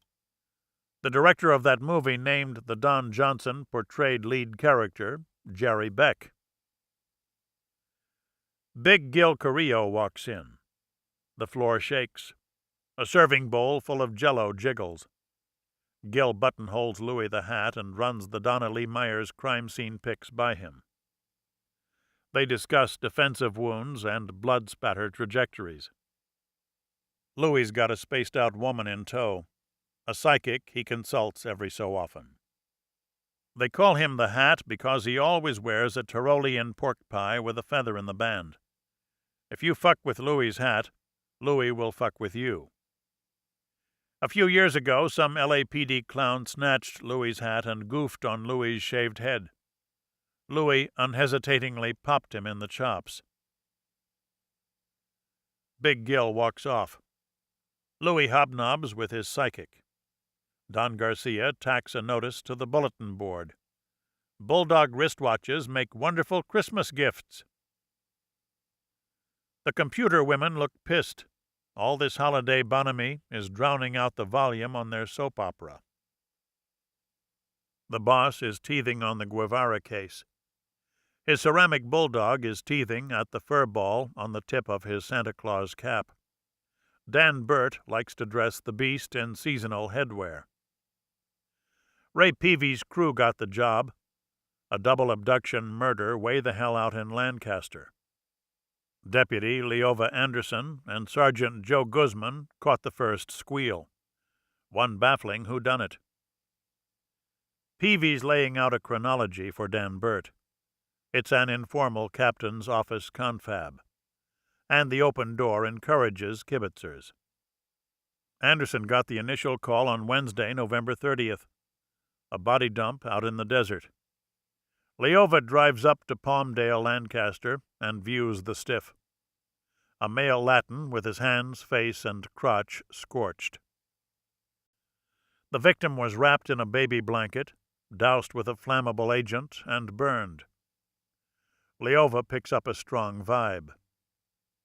The director of that movie named the Don Johnson portrayed lead character Jerry Beck. Big Gil Carrillo walks in. The floor shakes. A serving bowl full of Jell-O jiggles. Gil buttonholes Louis the hat and runs the Donna Lee Myers crime scene pics by him. They discuss defensive wounds and blood spatter trajectories. Louis's got a spaced-out woman in tow, a psychic he consults every so often. They call him the Hat because he always wears a Tyrolean pork pie with a feather in the band. If you fuck with Louis's hat, Louis will fuck with you. A few years ago, some LAPD clown snatched Louis's hat and goofed on Louis's shaved head. Louis unhesitatingly popped him in the chops. Big Gil walks off. Louis hobnobs with his psychic. Don Garcia tacks a notice to the bulletin board. Bulldog wristwatches make wonderful Christmas gifts. The computer women look pissed. All this holiday bonhomie is drowning out the volume on their soap opera. The boss is teething on the Guevara case. His ceramic bulldog is teething at the fur ball on the tip of his Santa Claus cap. Dan Burt likes to dress the beast in seasonal headwear. Ray Peavy's crew got the job. A double abduction murder way the hell out in Lancaster. Deputy Leova Anderson and Sergeant Joe Guzman caught the first squeal. One baffling whodunit. Peavy's laying out a chronology for Dan Burt. It's an informal captain's office confab. And the open door encourages kibitzers. Anderson got the initial call on Wednesday, November 30th. A body dump out in the desert. Leova drives up to Palmdale, Lancaster, and views the stiff. A male Latin with his hands, face, and crotch scorched. The victim was wrapped in a baby blanket, doused with a flammable agent, and burned. Leova picks up a strong vibe.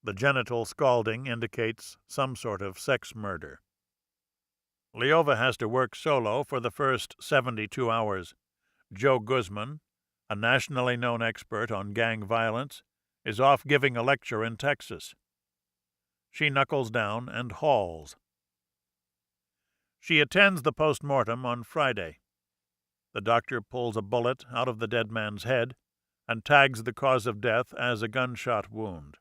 The genital scalding indicates some sort of sex murder. Leova has to work solo for the first 72 hours. Joe Guzman, a nationally known expert on gang violence, is off giving a lecture in Texas. She knuckles down and hauls. She attends the post-mortem on Friday. The doctor pulls a bullet out of the dead man's head and tags the cause of death as a gunshot wound.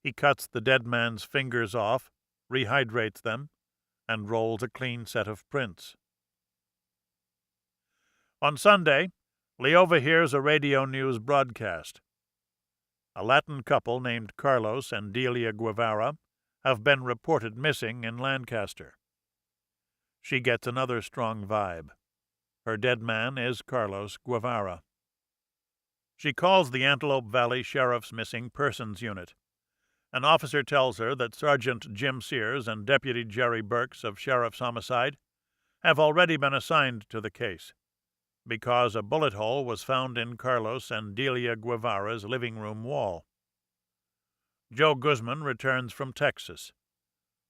He cuts the dead man's fingers off, rehydrates them, and rolls a clean set of prints. On Sunday, Leova hears a radio news broadcast. A Latin couple named Carlos and Delia Guevara have been reported missing in Lancaster. She gets another strong vibe. Her dead man is Carlos Guevara. She calls the Antelope Valley Sheriff's Missing Persons Unit. An officer tells her that Sergeant Jim Sears and Deputy Jerry Burks of Sheriff's Homicide have already been assigned to the case, because a bullet hole was found in Carlos and Delia Guevara's living room wall. Joe Guzman returns from Texas.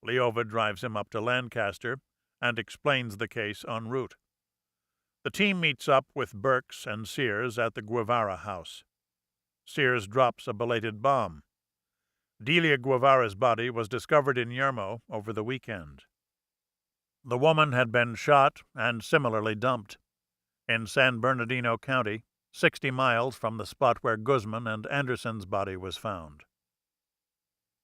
Leova drives him up to Lancaster and explains the case en route. The team meets up with Burks and Sears at the Guevara house. Sears drops a belated bomb. Delia Guevara's body was discovered in Yermo over the weekend. The woman had been shot and similarly dumped in San Bernardino County, 60 miles from the spot where Guzman and Anderson's body was found.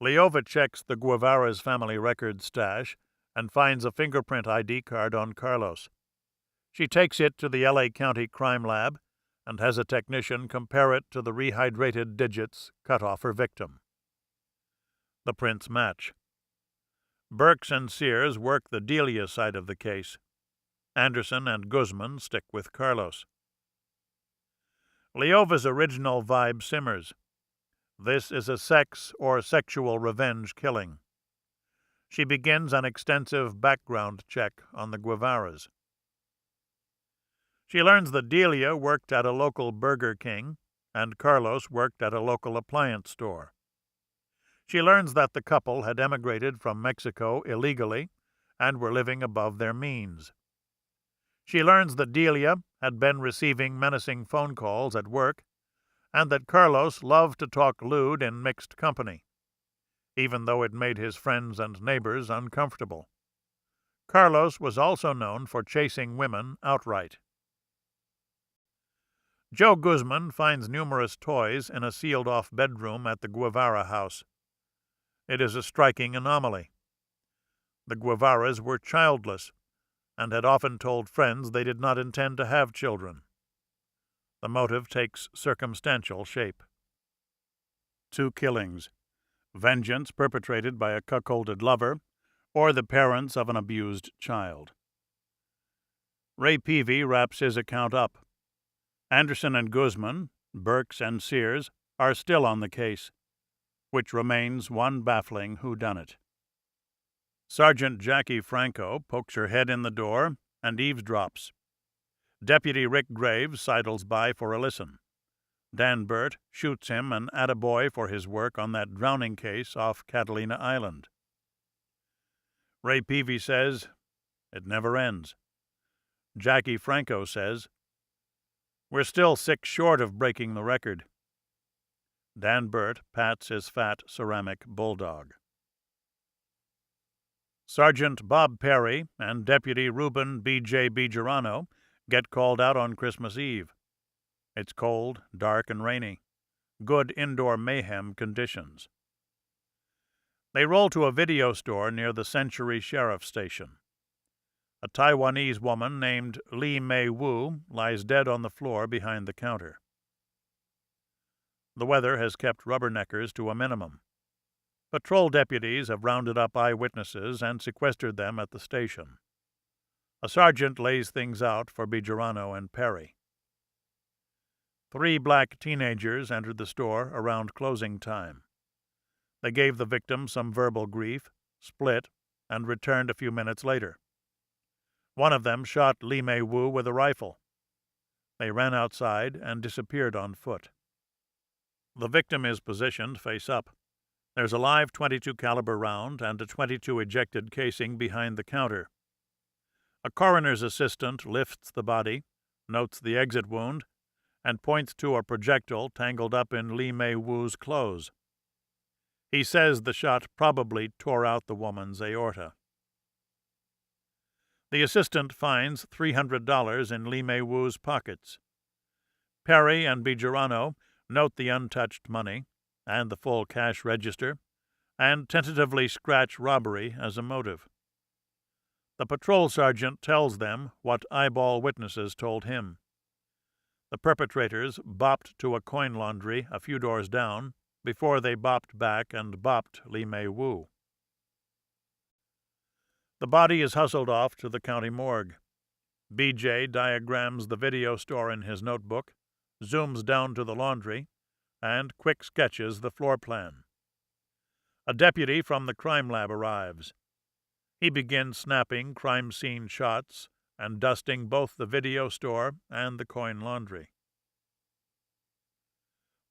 Leova checks the Guevara's family records stash and finds a fingerprint ID card on Carlos. She takes it to the L.A. County Crime Lab and has a technician compare it to the rehydrated digits cut off her victim. The prints match. Burks and Sears work the Delia side of the case. Anderson and Guzman stick with Carlos. Leova's original vibe simmers. This is a sex or sexual revenge killing. She begins an extensive background check on the Guevaras. She learns that Delia worked at a local Burger King and Carlos worked at a local appliance store. She learns that the couple had emigrated from Mexico illegally and were living above their means. She learns that Delia had been receiving menacing phone calls at work, and that Carlos loved to talk lewd in mixed company, even though it made his friends and neighbors uncomfortable. Carlos was also known for chasing women outright. Joe Guzman finds numerous toys in a sealed-off bedroom at the Guevara house. It is a striking anomaly. The Guevaras were childless and had often told friends they did not intend to have children. The motive takes circumstantial shape. 2 killings. Vengeance perpetrated by a cuckolded lover or the parents of an abused child. Ray Peavy wraps his account up. Anderson and Guzman, Burks and Sears are still on the case, which remains one baffling whodunit. Sergeant Jackie Franco pokes her head in the door and eavesdrops. Deputy Rick Graves sidles by for a listen. Dan Burt shoots him an attaboy for his work on that drowning case off Catalina Island. Ray Peavy says, "It never ends." Jackie Franco says, "We're still 6 short of breaking the record." Dan Burt pats his fat ceramic bulldog. Sergeant Bob Perry and Deputy Reuben B.J. Bejarano get called out on Christmas Eve. It's cold, dark, and rainy. Good indoor mayhem conditions. They roll to a video store near the Century Sheriff Station. A Taiwanese woman named Lee Mei Wu lies dead on the floor behind the counter. The weather has kept rubberneckers to a minimum. Patrol deputies have rounded up eyewitnesses and sequestered them at the station. A sergeant lays things out for Bejarano and Perry. 3 black teenagers entered the store around closing time. They gave the victim some verbal grief, split, and returned a few minutes later. One of them shot Lee Mei Wu with a rifle. They ran outside and disappeared on foot. The victim is positioned face up. There's a live .22 caliber round and a .22 ejected casing behind the counter. A coroner's assistant lifts the body, notes the exit wound, and points to a projectile tangled up in Lee Mei Wu's clothes. He says the shot probably tore out the woman's aorta. The assistant finds $300 in Lee Mei Wu's pockets. Perry and Bejarano note the untouched money and the full cash register, and tentatively scratch robbery as a motive. The patrol sergeant tells them what eyeball witnesses told him. The perpetrators bopped to a coin laundry a few doors down before they bopped back and bopped Lee Mei Wu. The body is hustled off to the county morgue. BJ diagrams the video store in his notebook, zooms down to the laundry, and quick sketches the floor plan. A deputy from the crime lab arrives. He begins snapping crime scene shots and dusting both the video store and the coin laundry.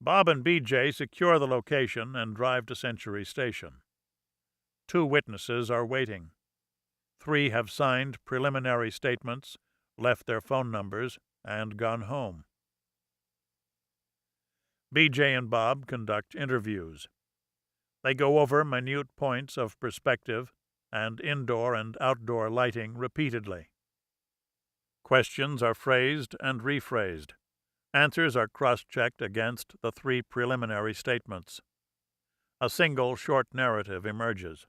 Bob and BJ secure the location and drive to Century Station. 2 witnesses are waiting. 3 have signed preliminary statements, left their phone numbers, and gone home. BJ and Bob conduct interviews. They go over minute points of perspective and indoor and outdoor lighting repeatedly. Questions are phrased and rephrased. Answers are cross-checked against the 3 preliminary statements. A single short narrative emerges.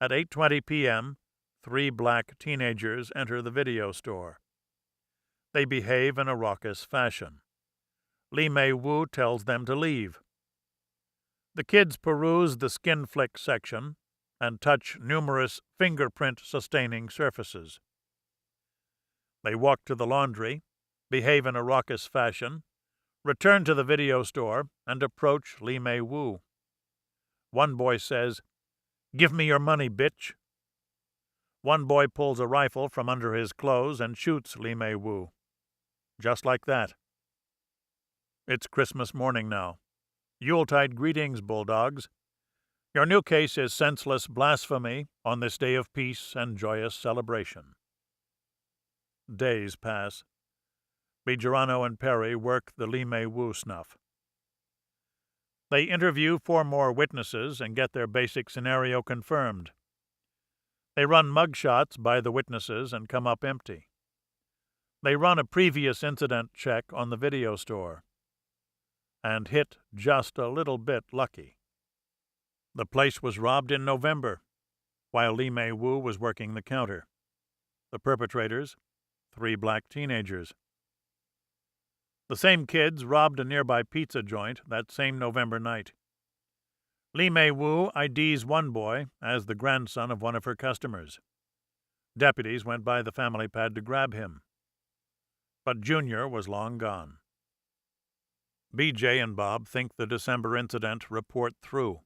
At 8:20 p.m., 3 black teenagers enter the video store. They behave in a raucous fashion. Lee Mei Wu tells them to leave. The kids peruse the skin flick section and touch numerous fingerprint-sustaining surfaces. They walk to the laundry, behave in a raucous fashion, return to the video store, and approach Lee Mei Wu. One boy says, "Give me your money, bitch." One boy pulls a rifle from under his clothes and shoots Lee Mei Wu. Just like that. It's Christmas morning now. Yuletide greetings, bulldogs. Your new case is senseless blasphemy on this day of peace and joyous celebration. Days pass. Bejarano and Perry work the Lee May Woo snuff. They interview 4 more witnesses and get their basic scenario confirmed. They run mugshots by the witnesses and come up empty. They run a previous incident check on the video store and hit just a little bit lucky. The place was robbed in November, while Lee May Woo was working the counter. The perpetrators, 3 black teenagers. The same kids robbed a nearby pizza joint that same November night. Lee May Woo IDs one boy as the grandson of one of her customers. Deputies went by the family pad to grab him, but Junior was long gone. BJ and Bob think the December incident report through.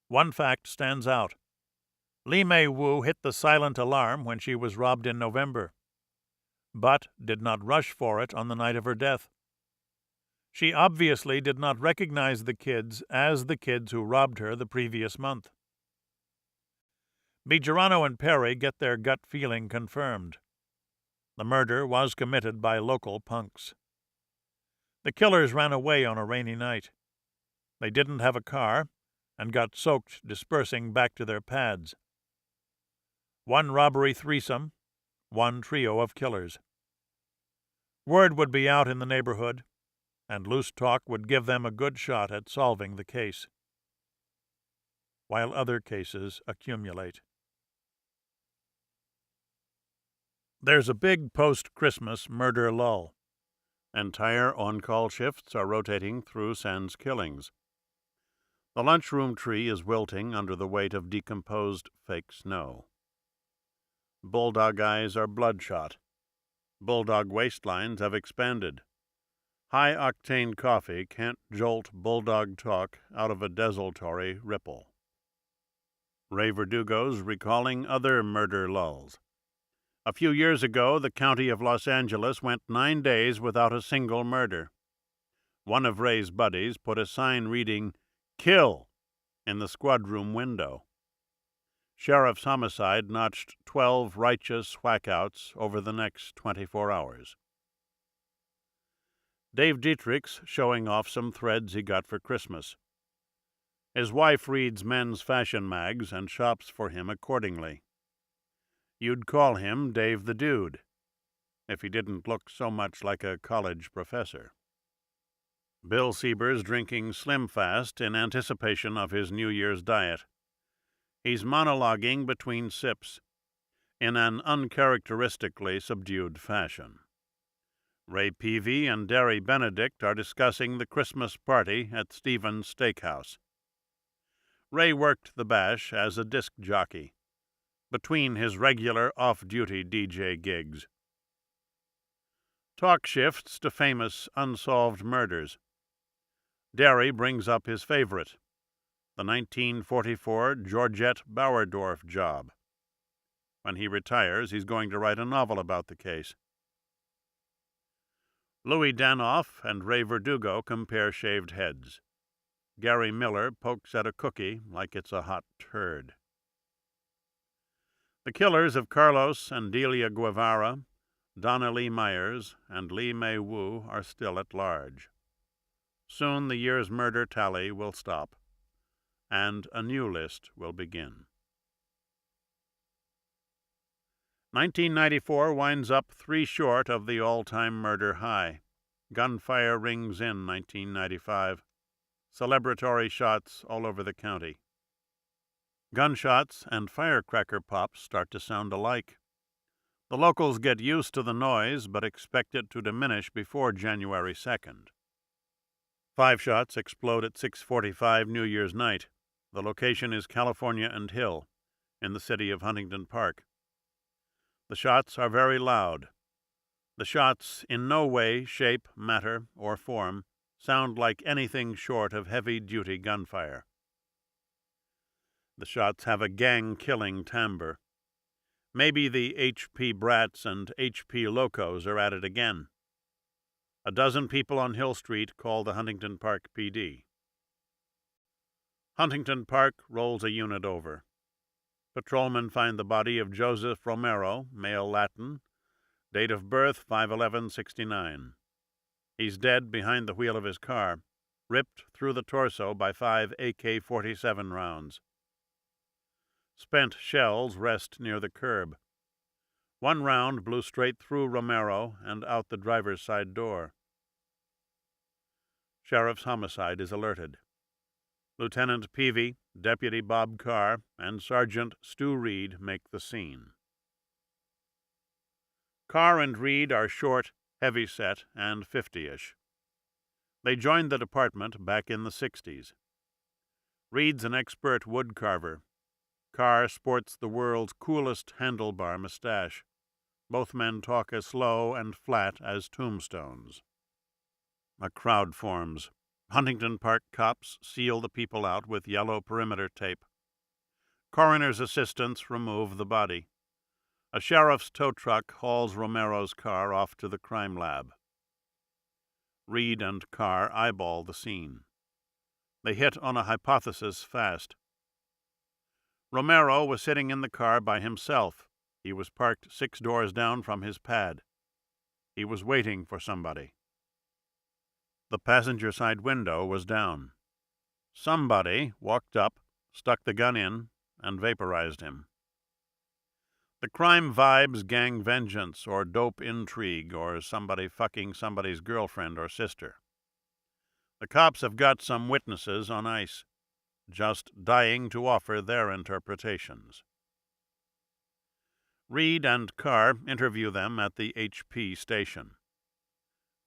One fact stands out. Lee May Woo hit the silent alarm when she was robbed in November, but did not rush for it on the night of her death. She obviously did not recognize the kids as the kids who robbed her the previous month. Bejarano and Perry get their gut feeling confirmed. The murder was committed by local punks. The killers ran away on a rainy night. They didn't have a car and got soaked dispersing back to their pads. 1 robbery threesome, 1 trio of killers. Word would be out in the neighborhood, and loose talk would give them a good shot at solving the case, while other cases accumulate. There's a big post-Christmas murder lull. Entire on-call shifts are rotating through sans killings. The lunchroom tree is wilting under the weight of decomposed fake snow. Bulldog eyes are bloodshot. Bulldog waistlines have expanded. High-octane coffee can't jolt bulldog talk out of a desultory ripple. Ray Verdugo's recalling other murder lulls. A few years ago, the county of Los Angeles went 9 days without a single murder. One of Ray's buddies put a sign reading, "Kill," in the squad-room window. Sheriff's homicide notched 12 righteous whack-outs over the next 24 hours. Dave Dietrich's showing off some threads he got for Christmas. His wife reads men's fashion mags and shops for him accordingly. You'd call him Dave the Dude, if he didn't look so much like a college professor. Bill Sieber's drinking Slim Fast in anticipation of his New Year's diet. He's monologuing between sips, in an uncharacteristically subdued fashion. Ray Peavy and Derry Benedict are discussing the Christmas party at Stevens Steakhouse. Ray worked the bash as a disc jockey, between his regular off-duty DJ gigs. Talk shifts to famous unsolved murders. Derry brings up his favorite, the 1944 Georgette Bauerdorf job. When he retires, he's going to write a novel about the case. Louis Danoff and Ray Verdugo compare shaved heads. Gary Miller pokes at a cookie like it's a hot turd. The killers of Carlos and Delia Guevara, Donna Lee Myers, and Lee May Woo are still at large. Soon the year's murder tally will stop, and a new list will begin. 1994 winds up 3 short of the all-time murder high. Gunfire rings in 1995. Celebratory shots all over the county. Gunshots and firecracker pops start to sound alike. The locals get used to the noise, but expect it to diminish before January 2nd. 5 shots explode at 6:45 New Year's night. The location is California and Hill, in the city of Huntington Park. The shots are very loud. The shots in no way, shape, matter, or form sound like anything short of heavy-duty gunfire. The shots have a gang-killing timbre. Maybe the H.P. Brats and H.P. Locos are at it again. A dozen people on Hill Street call the Huntington Park PD. Huntington Park rolls a unit over. Patrolmen find the body of Joseph Romero, male Latin, Date of birth 5/11/69. He's dead behind the wheel of his car, ripped through the torso by 5 AK-47 rounds. Spent shells rest near the curb. One round blew straight through Romero and out the driver's side door. Sheriff's homicide is alerted. Lieutenant Peavy, Deputy Bob Carr, and Sergeant Stu Reed make the scene. Carr and Reed are short, heavy-set, and 50-ish. They joined the department back in the 60s. Reed's an expert wood carver. Carr sports the world's coolest handlebar mustache. Both men talk as slow and flat as tombstones. A crowd forms. Huntington Park cops seal the people out with yellow perimeter tape. Coroner's assistants remove the body. A sheriff's tow truck hauls Romero's car off to the crime lab. Reed and Carr eyeball the scene. They hit on a hypothesis fast. Romero was sitting in the car by himself. He was parked 6 doors down from his pad. He was waiting for somebody. The passenger side window was down. Somebody walked up, stuck the gun in, and vaporized him. The crime vibes gang vengeance or dope intrigue or somebody fucking somebody's girlfriend or sister. The cops have got some witnesses on ice, just dying to offer their interpretations. Reed and Carr interview them at the HP station.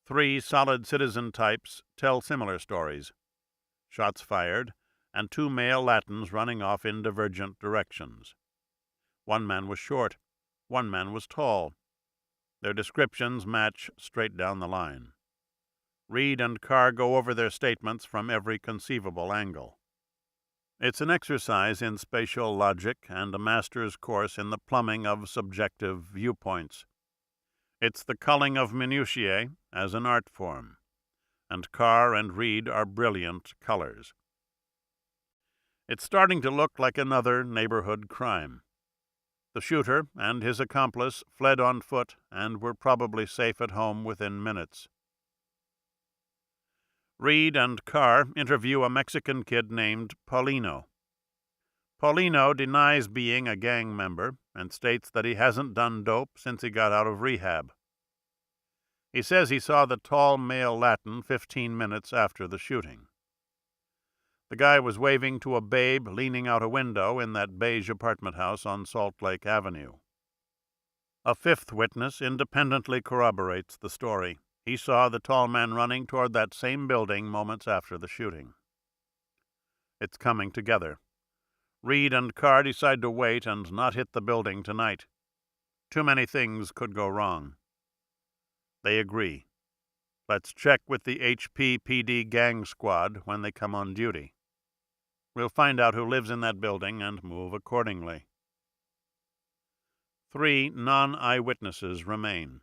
3 solid citizen types tell similar stories. Shots fired, and 2 male Latins running off in divergent directions. One man was short, one man was tall. Their descriptions match straight down the line. Reed and Carr go over their statements from every conceivable angle. It's an exercise in spatial logic and a master's course in the plumbing of subjective viewpoints. It's the culling of minutiae as an art form, and Carr and Reed are brilliant cullers. It's starting to look like another neighborhood crime. The shooter and his accomplice fled on foot and were probably safe at home within minutes. Reed and Carr interview a Mexican kid named Paulino. Paulino denies being a gang member and states that he hasn't done dope since he got out of rehab. He says he saw the tall male Latin 15 minutes after the shooting. The guy was waving to a babe leaning out a window in that beige apartment house on Salt Lake Avenue. A 5th witness independently corroborates the story. He saw the tall man running toward that same building moments after the shooting. It's coming together. Reed and Carr decide to wait and not hit the building tonight. Too many things could go wrong. They agree. Let's check with the HPPD gang squad when they come on duty. We'll find out who lives in that building and move accordingly. 3 non-eyewitnesses remain.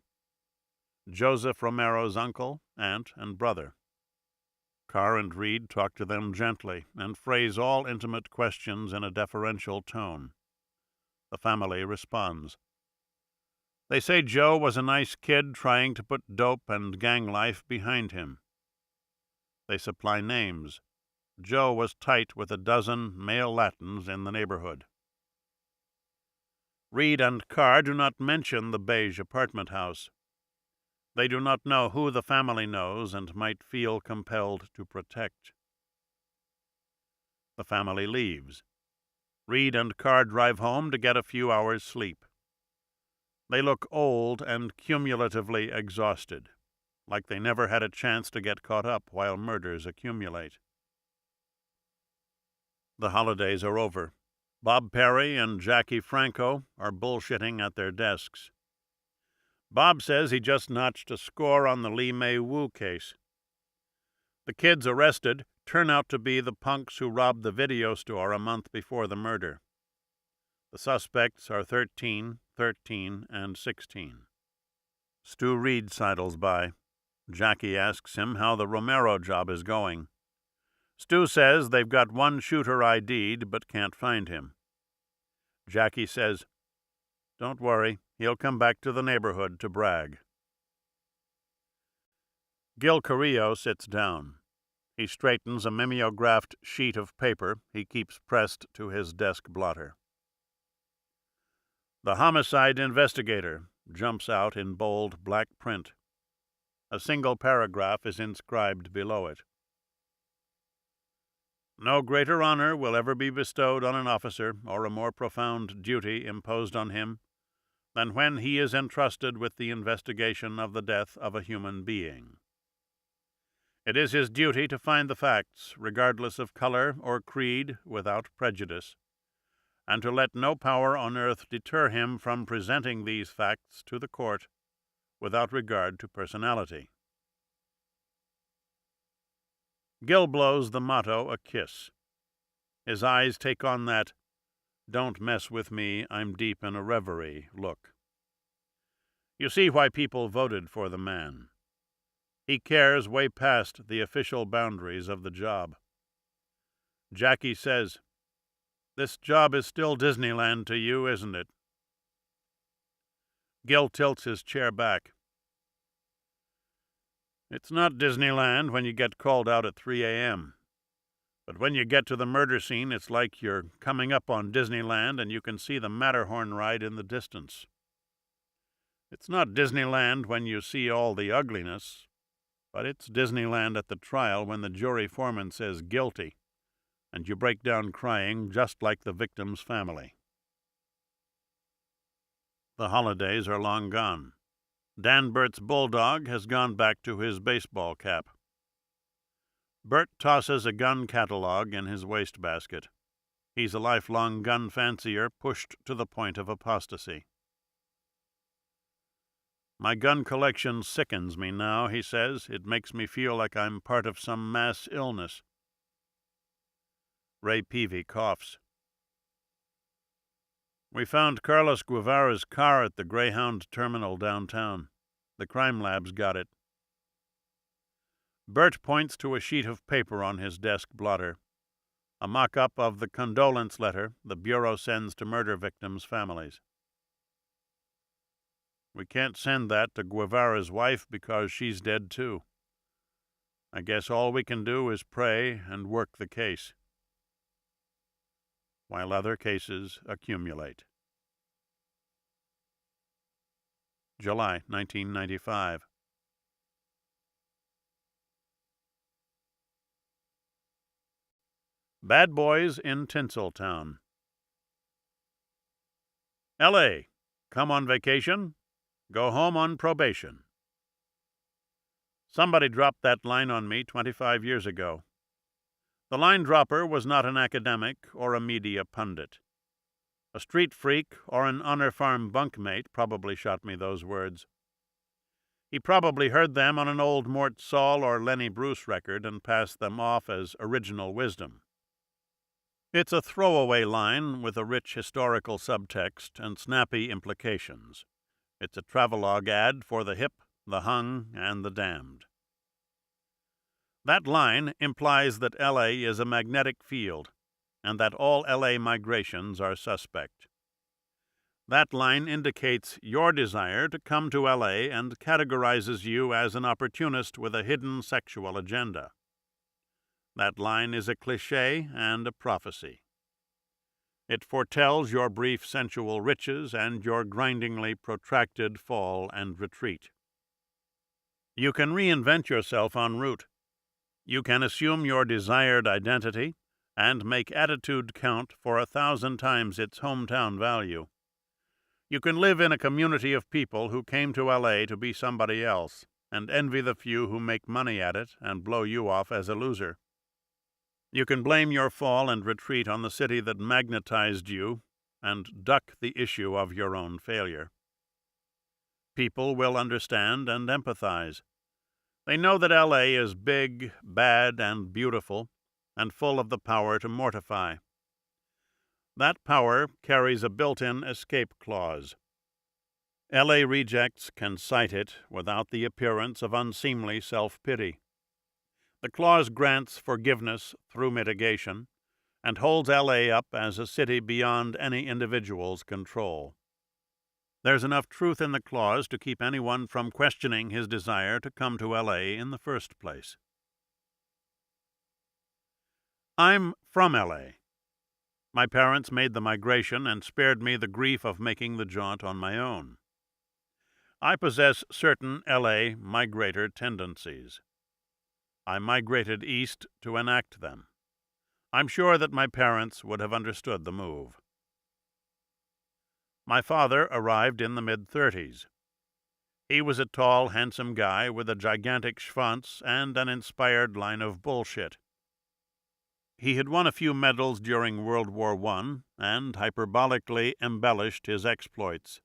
Joseph Romero's uncle, aunt, and brother. Carr and Reed talk to them gently and phrase all intimate questions in a deferential tone. The family responds. They say Joe was a nice kid trying to put dope and gang life behind him. They supply names. Joe was tight with a dozen male Latins in the neighborhood. Reed and Carr do not mention the beige apartment house. They do not know who the family knows and might feel compelled to protect. The family leaves. Reed and Carr drive home to get a few hours' sleep. They look old and cumulatively exhausted, like they never had a chance to get caught up while murders accumulate. The holidays are over. Bob Perry and Jackie Franco are bullshitting at their desks. Bob says he just notched a score on the Lee May Wu case. The kids arrested turn out to be the punks who robbed the video store a month before the murder. The suspects are 13, 13, and 16. Stu Reed sidles by. Jackie asks him how the Romero job is going. Stu says they've got one shooter ID'd but can't find him. Jackie says, Don't worry, he'll come back to the neighborhood to brag. Gil Carrillo sits down. He straightens a mimeographed sheet of paper he keeps pressed to his desk blotter. "The homicide investigator" jumps out in bold black print. A single paragraph is inscribed below it. "No greater honor will ever be bestowed on an officer, or a more profound duty imposed on him, than when he is entrusted with the investigation of the death of a human being. It is his duty to find the facts, regardless of color or creed, without prejudice, and to let no power on earth deter him from presenting these facts to the court without regard to personality." Gil blows the motto a kiss. His eyes take on that "don't mess with me, I'm deep in a reverie" look. You see why people voted for the man. He cares way past the official boundaries of the job. Jackie says, "This job is still Disneyland to you, isn't it?" Gil tilts his chair back. "It's not Disneyland when you get called out at 3 a.m. But when you get to the murder scene, it's like you're coming up on Disneyland and you can see the Matterhorn ride in the distance. It's not Disneyland when you see all the ugliness, but it's Disneyland at the trial when the jury foreman says guilty, and you break down crying just like the victim's family." The holidays are long gone. Dan Bert's bulldog has gone back to his baseball cap. Bert tosses a gun catalog in his wastebasket. He's a lifelong gun fancier pushed to the point of apostasy. "My gun collection sickens me now," he says. "It makes me feel like I'm part of some mass illness." Ray Peavy coughs. "We found Carlos Guevara's car at the Greyhound terminal downtown. The crime lab's got it." Bert points to a sheet of paper on his desk blotter, a mock-up of the condolence letter the Bureau sends to murder victims' families. "We can't send that to Guevara's wife because she's dead too. I guess all we can do is pray and work the case," while other cases accumulate. July 1995. Bad Boys in Tinseltown. L.A. Come on vacation? Go home on probation. Somebody dropped that line on me 25 years ago. The line dropper was not an academic or a media pundit. A street freak or an honor farm bunkmate probably shot me those words. He probably heard them on an old Mort Saul or Lenny Bruce record and passed them off as original wisdom. It's a throwaway line with a rich historical subtext and snappy implications. It's a travelogue ad for the hip, the hung, and the damned. That line implies that L.A. is a magnetic field, and that all L.A. migrations are suspect. That line indicates your desire to come to L.A. and categorizes you as an opportunist with a hidden sexual agenda. That line is a cliché and a prophecy. It foretells your brief sensual riches and your grindingly protracted fall and retreat. You can reinvent yourself en route. You can assume your desired identity and make attitude count for 1,000 times its hometown value. You can live in a community of people who came to L.A. to be somebody else and envy the few who make money at it and blow you off as a loser. You can blame your fall and retreat on the city that magnetized you and duck the issue of your own failure. People will understand and empathize. They know that L.A. is big, bad, and beautiful, and full of the power to mortify. That power carries a built-in escape clause. L.A. rejects can cite it without the appearance of unseemly self-pity. The clause grants forgiveness through mitigation and holds L.A. up as a city beyond any individual's control. There's enough truth in the clause to keep anyone from questioning his desire to come to L.A. in the first place. I'm from L.A. My parents made the migration and spared me the grief of making the jaunt on my own. I possess certain L.A. migrator tendencies. I migrated east to enact them. I'm sure that my parents would have understood the move. My father arrived in the mid-30s. He was a tall, handsome guy with a gigantic schwanz and an inspired line of bullshit. He had won a few medals during World War I and hyperbolically embellished his exploits.